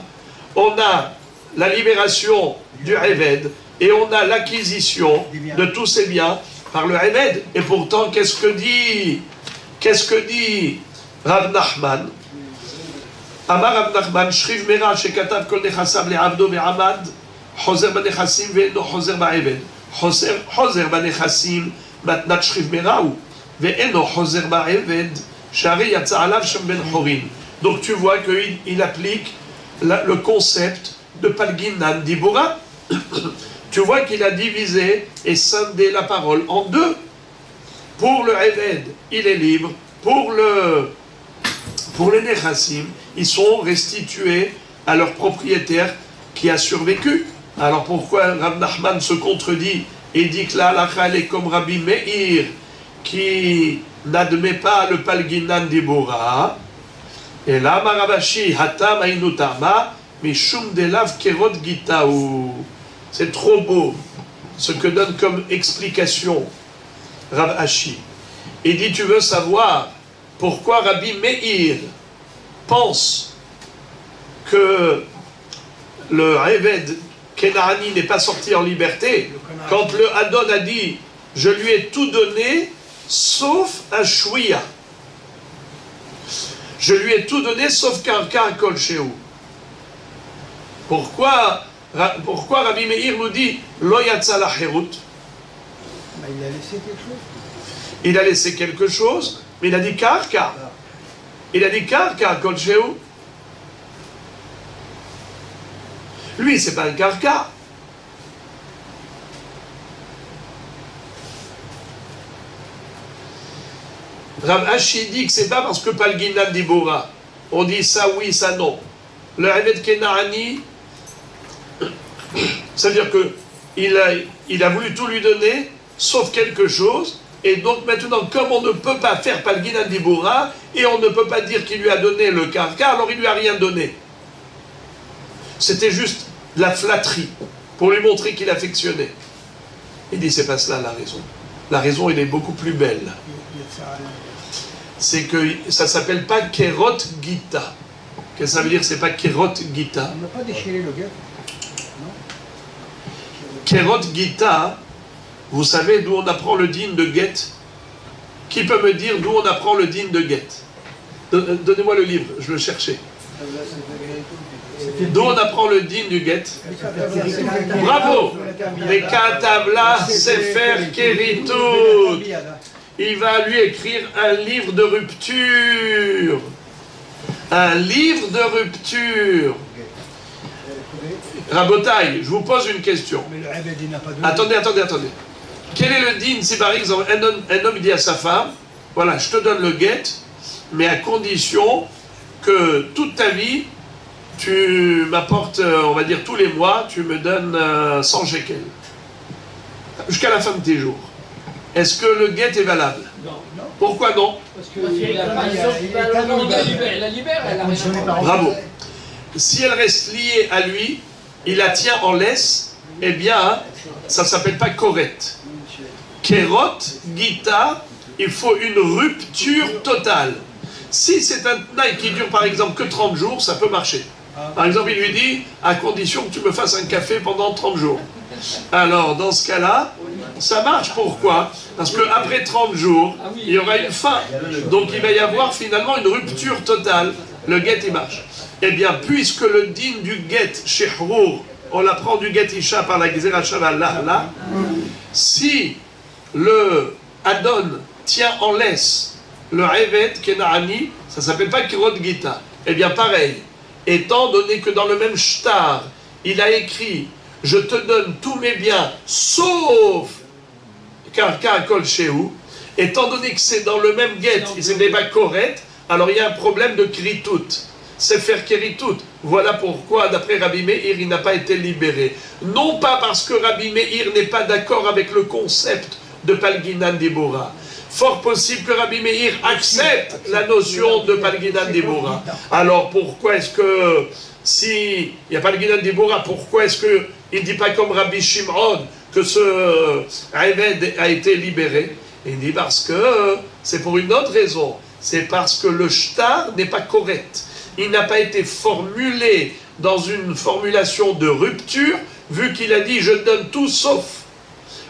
On a la libération du Eved et on a l'acquisition de tous ces biens par le Eved. Et pourtant, qu'est-ce que dit Rav Nachman? Amar Rav Nachman, Shriv Mera shekatav kol nechasav le'avdo ve'amad, choser b'nechasim ve'eno choser ba'eved. Choser b'nechasim matnat Shriv Mera ou ve'eno choser ba'eved, shari yatsa alav shem ben chorin. Donc tu vois qu'il applique le concept de Palginan Dibora. Tu vois qu'il a divisé et scindé la parole en deux. Pour le Eved, il est libre. Pour les Nechassim, ils sont restitués à leur propriétaire qui a survécu. Alors pourquoi Rav Nachman se contredit et dit que la halakha est comme Rabbi Meir qui n'admet pas le Palginan Dibora? Et là, Maravashi, Hatam Ainutama, Mishum Delav Kerot Gitaou. C'est trop beau ce que donne comme explication Rav Ashi. Il dit, tu veux savoir pourquoi Rabbi Meir pense que le Eved Kenaani n'est pas sorti en liberté, quand le Adon a dit, je lui ai tout donné, sauf un Shouya. Je lui ai tout donné, sauf qu'un Kol Shehu. Pourquoi Rabbi Meir nous dit Lo yatsa la herut? Il a laissé quelque chose. Il a laissé quelque chose, mais il a dit Karka. Il a dit Karka, Kol Shehu. Lui, c'est pas un Karka. Rav Ashi dit que c'est pas parce que Palginan Dibora. On dit ça oui, ça non. Le Eved Kenaani, c'est-à-dire que il a voulu tout lui donner, sauf quelque chose, et donc maintenant, comme on ne peut pas faire Palginan Dibora, et on ne peut pas dire qu'il lui a donné le karka, alors il lui a rien donné. C'était juste la flatterie, pour lui montrer qu'il affectionnait. Il dit, c'est pas cela la raison. La raison, elle est beaucoup plus belle. C'est que ça s'appelle pas Kerot Gita. Qu'est-ce que ça veut dire? C'est pas Kerot Gita. On n'a pas déchiré le gars. Kerot Gita, vous savez d'où on apprend le din de Get? Qui peut me dire d'où on apprend le din de Get? Donnez-moi le livre, je le cherchais. D'où on apprend le din du Get? Bravo! Les Katabla Sefer Keritout. Il va lui écrire un livre de rupture. Un livre de rupture. Rabotaï, je vous pose une question. Attendez. Quel est le din si par exemple un homme dit à sa femme, voilà, je te donne le guet, mais à condition que toute ta vie, tu m'apportes, on va dire tous les mois, tu me donnes 100 shekels. Jusqu'à la fin de tes jours. Est-ce que le guet est valable? Non. Pourquoi non? Parce qu'il a pas la libère, elle a rien. Bravo. Si elle reste liée à lui, il la tient en laisse, eh bien, ça ne s'appelle pas correct. Kerot, Gita, il faut une rupture totale. Si c'est un tnaï qui dure par exemple que 30 jours, ça peut marcher. Par exemple, il lui dit, à condition que tu me fasses un café pendant 30 jours. Alors, dans ce cas-là, ça marche. Pourquoi? Parce qu'après 30 jours, il y aura une fin. Donc, il va y avoir finalement une rupture totale. Le guet, il marche. Eh bien, puisque le din du guet, chez Hrour, on l'apprend du guet Isha par la Gezerah Shaval, là, si le Adon tient en laisse le Eved Kenaani, ça ne s'appelle pas Kirot Gita. Eh bien, pareil. Étant donné que dans le même shtar, il a écrit « Je te donne tous mes biens, sauf Karka Kol Shehu », étant donné que c'est dans le même get, et ce n'est pas correct, alors il y a un problème de Kritout. C'est faire Kritout. Voilà pourquoi, d'après Rabbi Meir, il n'a pas été libéré. Non pas parce que Rabbi Meir n'est pas d'accord avec le concept de Palginan Dibora. Fort possible que Rabbi Meir accepte la notion de Palginan Dibora. Alors pourquoi est-ce que, s'il n'y a Palginan Dibora, pourquoi est-ce qu'il ne dit pas comme Rabbi Shimon que ce Eved a été libéré? Il dit parce que c'est pour une autre raison. c'est parce que le shtar n'est pas correct. Il n'a pas été formulé dans une formulation de rupture, vu qu'il a dit « je donne tout sauf ».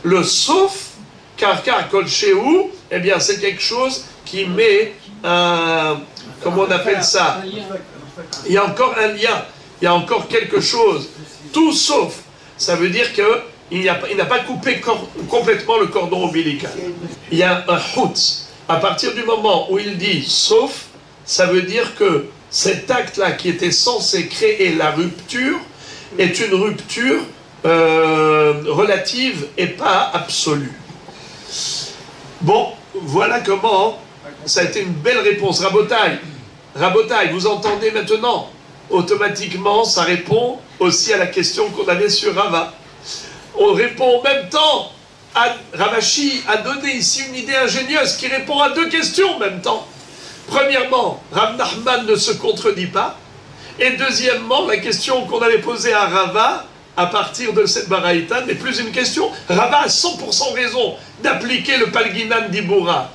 Le sauf, car kolchéou, eh bien c'est quelque chose qui met un... comment on appelle ça? Il y a encore un lien, il y a encore quelque chose. Tout sauf, ça veut dire qu'il n'a pas coupé complètement le cordon ombilical. Il y a un houtz. À partir du moment où il dit sauf, ça veut dire que cet acte-là qui était censé créer la rupture est une rupture relative et pas absolue. Bon, voilà comment ça a été une belle réponse. Rabotaï, vous entendez maintenant? Automatiquement, ça répond aussi à la question qu'on avait sur Rava. On répond en même temps. Ravashi a donné ici une idée ingénieuse qui répond à deux questions en même temps. Premièrement, Rav Nachman ne se contredit pas. Et deuxièmement, la question qu'on avait posée à Rava, à partir de cette baraïta, n'est plus une question. Rava a 100% raison d'appliquer le Palginan d'Ibura.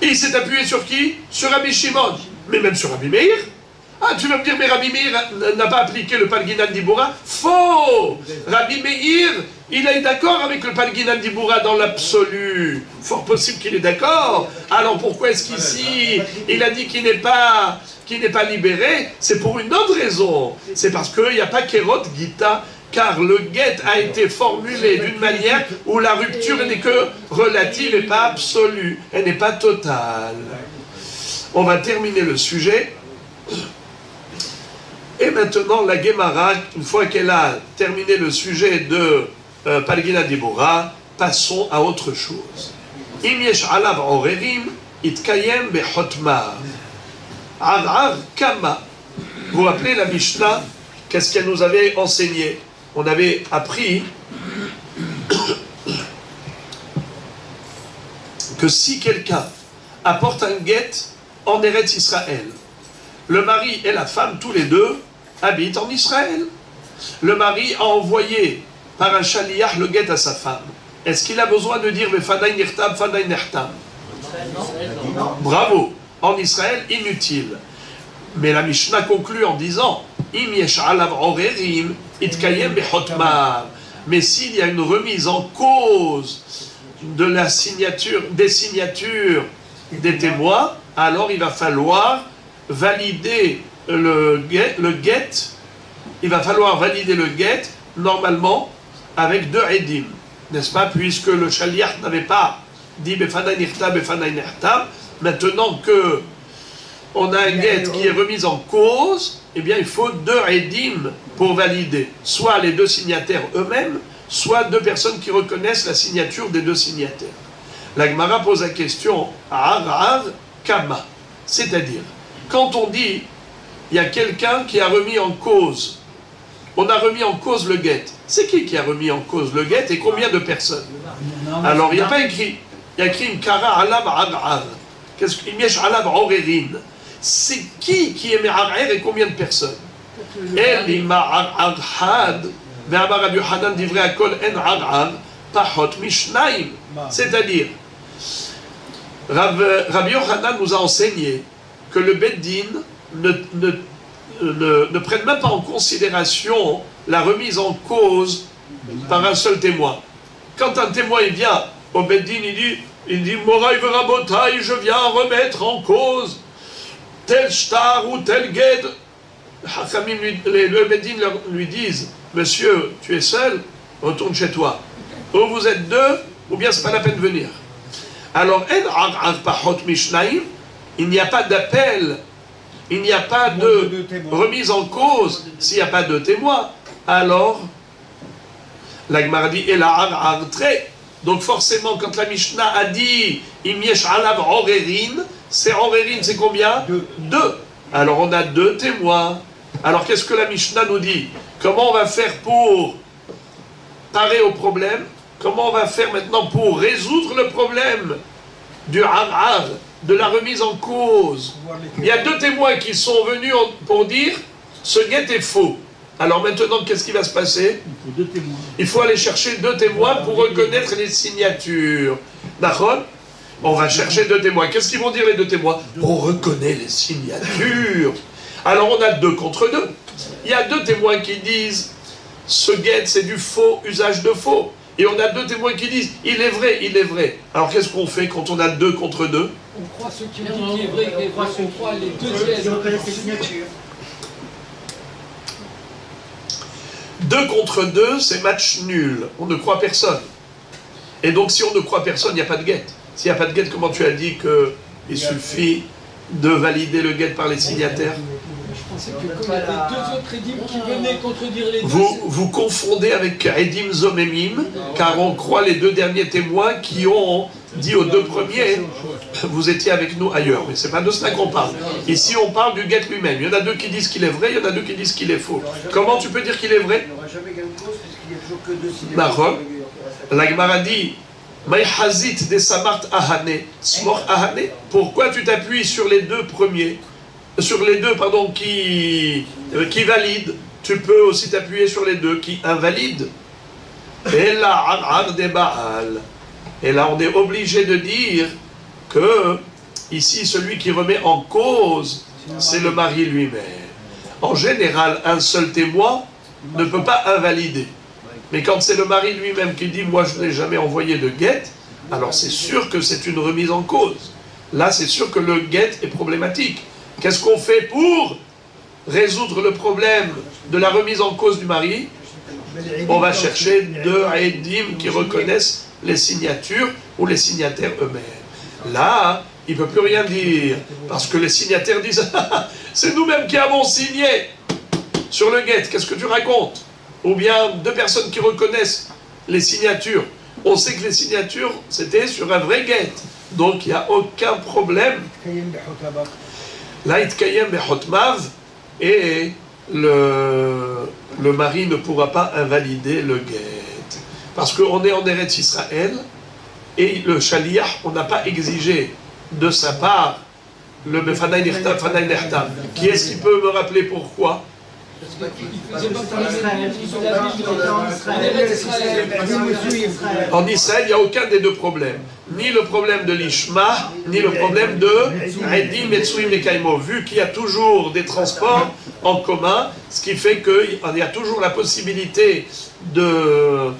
Et il s'est appuyé sur qui? Sur Rabbi Shimon. Mais même sur Rabbi Meir. Ah, tu vas me dire, mais Rabbi Meir n'a pas appliqué le Palginan d'Ibura? Faux! Rabbi Meir, il est d'accord avec le Palginan d'Ibura dans l'absolu. Fort possible qu'il est d'accord. Alors pourquoi est-ce qu'ici, il a dit qu'il n'est pas libéré? C'est pour une autre raison. C'est parce qu'il n'y a pas Kerot Gita, car le get a été formulé d'une manière où la rupture n'est que relative et pas absolue. Elle n'est pas totale. On va terminer le sujet. Et maintenant, la Gemara, une fois qu'elle a terminé le sujet de Palgina Dibura, passons à autre chose. Im yesh alav orerim, itkayem bechotmar. Arar kama. Vous vous rappelez la Mishnah? Qu'est-ce qu'elle nous avait enseigné? On avait appris que si quelqu'un apporte un guet en Eretz Israël, le mari et la femme, tous les deux, habitent en Israël. Le mari a envoyé par un shaliach le guet à sa femme. Est-ce qu'il a besoin de dire « Fadaï nirtam, fadaï nertam » ? Bravo. En Israël, inutile. Mais la Mishnah conclut en disant « Im yesh alav orerim, itkayem bechotmar » Mais s'il y a une remise en cause de la signature, des signatures des témoins, alors il va falloir valider le get, il va falloir valider le get, normalement, avec deux edim, n'est-ce pas, puisque le shaliach n'avait pas dit befanai nirtam, befanai nertam. Maintenant que on a un get qui est remis en cause, eh bien il faut deux edim pour valider, soit les deux signataires eux-mêmes, soit deux personnes qui reconnaissent la signature des deux signataires. La Gemara pose la question Arar Kama, c'est-à-dire, quand on dit il y a quelqu'un qui a remis en cause, on a remis en cause le guet. C'est qui a remis en cause le guet et combien de personnes? Alors il n'y a pas écrit. Il y a écrit Kara Alam Arar. Qu'est-ce qu'il y a Alam Orerin? C'est qui est Me'arer et combien de personnes? El Ma'ar Had, Ve'amar Rabbi Yochanan divrei akol en Arar, Pachot Mishnaim. C'est-à-dire, Rabbi Yochanan nous a enseigné que le Beddin ne prenne même pas en considération la remise en cause par un seul témoin. Quand un témoin il vient au Beddin, il dit Moraï Verabotaï, je viens remettre en cause tel shtar ou tel gued. Le Beddin lui disent Monsieur, tu es seul, retourne chez toi. Ou vous êtes deux, ou bien c'est pas la peine de venir. Alors, il n'y a pas d'appel, il n'y a pas de remise en cause s'il n'y a pas de témoin. Alors, la Gemara dit donc forcément, quand la Mishnah a dit Im yesh alav orerin, c'est orerin, c'est combien? Deux. Alors on a deux témoins. Alors qu'est-ce que la Mishnah nous dit? Comment on va faire pour parer au problème? Comment on va faire maintenant pour résoudre le problème du harar, de la remise en cause? Il y a deux témoins qui sont venus pour dire ce guet est faux. Alors maintenant, qu'est-ce qui va se passer? Il faut deux témoins. Il faut aller chercher deux témoins pour reconnaître les signatures. D'accord? On va chercher 2 témoins. Qu'est-ce qu'ils vont dire les 2 témoins? On reconnaît les signatures. Alors on a 2 contre 2. Il y a 2 témoins qui disent ce guet c'est du faux, usage de faux. Et on a 2 témoins qui disent il est vrai, il est vrai. Alors qu'est-ce qu'on fait quand on a 2 contre 2? On croit ceux qui ont dit qu'il est vrai, on croit les deuxièmes. 2 contre 2, c'est match nul. On ne croit personne. Et donc, si on ne croit personne, il n'y a pas de guet. S'il n'y a pas de guet, comment tu as dit qu'il suffit de valider le guet par les signataires? Je pensais que comme il y avait 2 autres édimes qui venaient contredire les deux... Vous confondez avec Edim Zomemim, car on croit les 2 derniers témoins qui ont dit aux 2 premiers, vous étiez avec nous ailleurs. Mais ce n'est pas de cela qu'on parle. Ici, on parle du guet lui-même. Il y en a 2 qui disent qu'il est vrai, il y en a 2 qui disent qu'il est faux. Comment tu peux dire qu'il est vrai? Il n'y aura jamais gain de cause, puisqu'il n'y a toujours que 2 signatures. D'accord. La Gemara dit, Maïhazit de Samart Ahane, Smor Ahane. Pourquoi tu t'appuies sur les 2 premiers, sur les 2, pardon, qui valident? Tu peux aussi t'appuyer sur les 2 qui invalident. Et là, et là, on est obligé de dire que, ici, celui qui remet en cause, c'est le mari lui-même. En général, un seul témoin ne peut pas invalider. Mais quand c'est le mari lui-même qui dit « moi je n'ai jamais envoyé de guet », alors c'est sûr que c'est une remise en cause. Là, c'est sûr que le guet est problématique. Qu'est-ce qu'on fait pour résoudre le problème de la remise en cause du mari? On va chercher 2 édim qui reconnaissent les signatures ou les signataires eux-mêmes. Là, il ne peut plus rien dire, parce que les signataires disent « c'est nous-mêmes qui avons signé sur le guet, qu'est-ce que tu racontes ?» Ou bien 2 personnes qui reconnaissent les signatures. On sait que les signatures, c'était sur un vrai guet. Donc il n'y a aucun problème. Là, itkayem behotmav, et le mari ne pourra pas invalider le guet. Parce qu'on est en Eretz Israël, et le shaliach, on n'a pas exigé de sa part le befanay nechtam, fanay nechtam. Qui est-ce qui peut me rappeler pourquoi? En Israël, il n'y a aucun des 2 problèmes. Ni le problème de l'Ishma, ni le problème de Edim Metsuim Nekaimo. Vu qu'il y a toujours des transports en commun, ce qui fait qu'il y a toujours la possibilité de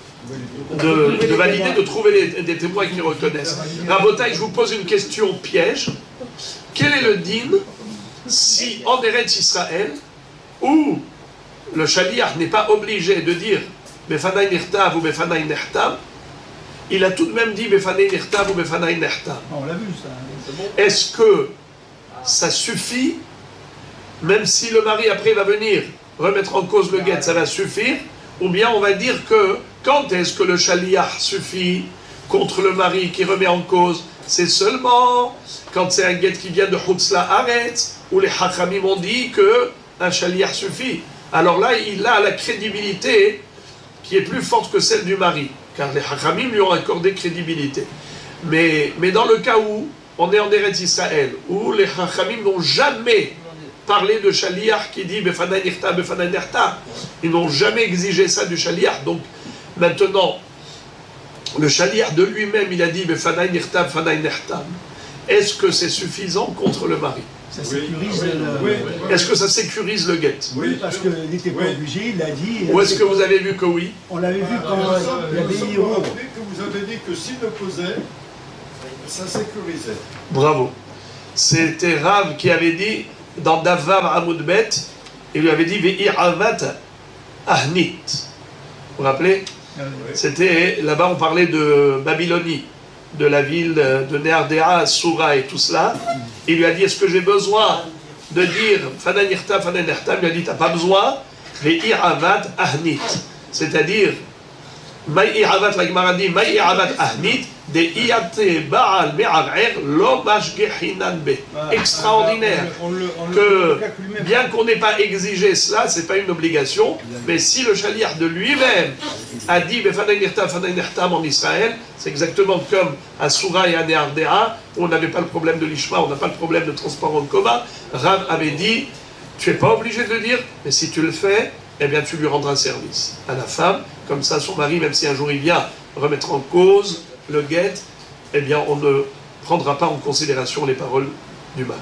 valider, de trouver des témoins qui reconnaissent. Rabotai, je vous pose une question piège. Quel est le din si en Eretz Israël, où le shaliach n'est pas obligé de dire Befanay Nirtav ou Befanay Nechtam, il a tout de même dit Befanay Nirtav ou Befanay Nechtam. On l'a vu ça. Est-ce que ça suffit, même si le mari après va venir remettre en cause le guet, ça va suffire? Ou bien on va dire que quand est-ce que le shaliach suffit contre le mari qui remet en cause? C'est seulement quand c'est un guet qui vient de Hutzla Aretz, où les Hachamim ont dit que un shaliach suffit. Alors là, il a la crédibilité qui est plus forte que celle du mari, car les Hachamim lui ont accordé crédibilité. Mais dans le cas où on est en Eretz Israël, où les Hachamim n'ont jamais parlé de shaliach qui dit Befanay Nirta, Befanay Nirta, ils n'ont jamais exigé ça du shaliach. Donc maintenant, le shaliach de lui-même, il a dit Befanay Nirta, Befanay Nirta. Est-ce que c'est suffisant contre le mari? Ça sécurise Est-ce que ça sécurise le guet? Oui, parce qu'il n'était pas obligé, il l'a dit. Ou est-ce que vous avez vu que oui? On l'avait vu quand il y avait Vous Hiro. avez dit que s'il le posait, ça sécurisait. Bravo. C'était Rav qui avait dit, dans Davar Amoudbet, il lui avait dit Ve'iravat Ahnit. Vous vous rappelez? C'était, là-bas on parlait de Babylonie, de la ville de Néardéa, Soura et tout cela. Il lui a dit, est-ce que j'ai besoin de dire Fananirta, Fananirta? Il lui a dit, t'as pas besoin. Ve'iravat Ahnit. C'est-à-dire, Maï'iravat, la Gemara dit, Maï'iravat Ahnit, de Iyate Baal Me'av'er, Lo Mashgehinan Be. Extraordinaire. Que, bien qu'on n'ait pas exigé cela, c'est pas une obligation, mais si le shaliach de lui-même a dit Befanay Nirtam, Fanay Nirtam en Israël, c'est exactement comme à Soura et à Néardéa, où on n'avait pas le problème de l'Ishma, on n'a pas le problème de transport en commun. Rav avait dit, tu n'es pas obligé de le dire, mais si tu le fais, eh bien tu lui rendras service à la femme, comme ça son mari, même si un jour il vient remettre en cause le guet, eh bien on ne prendra pas en considération les paroles du mari.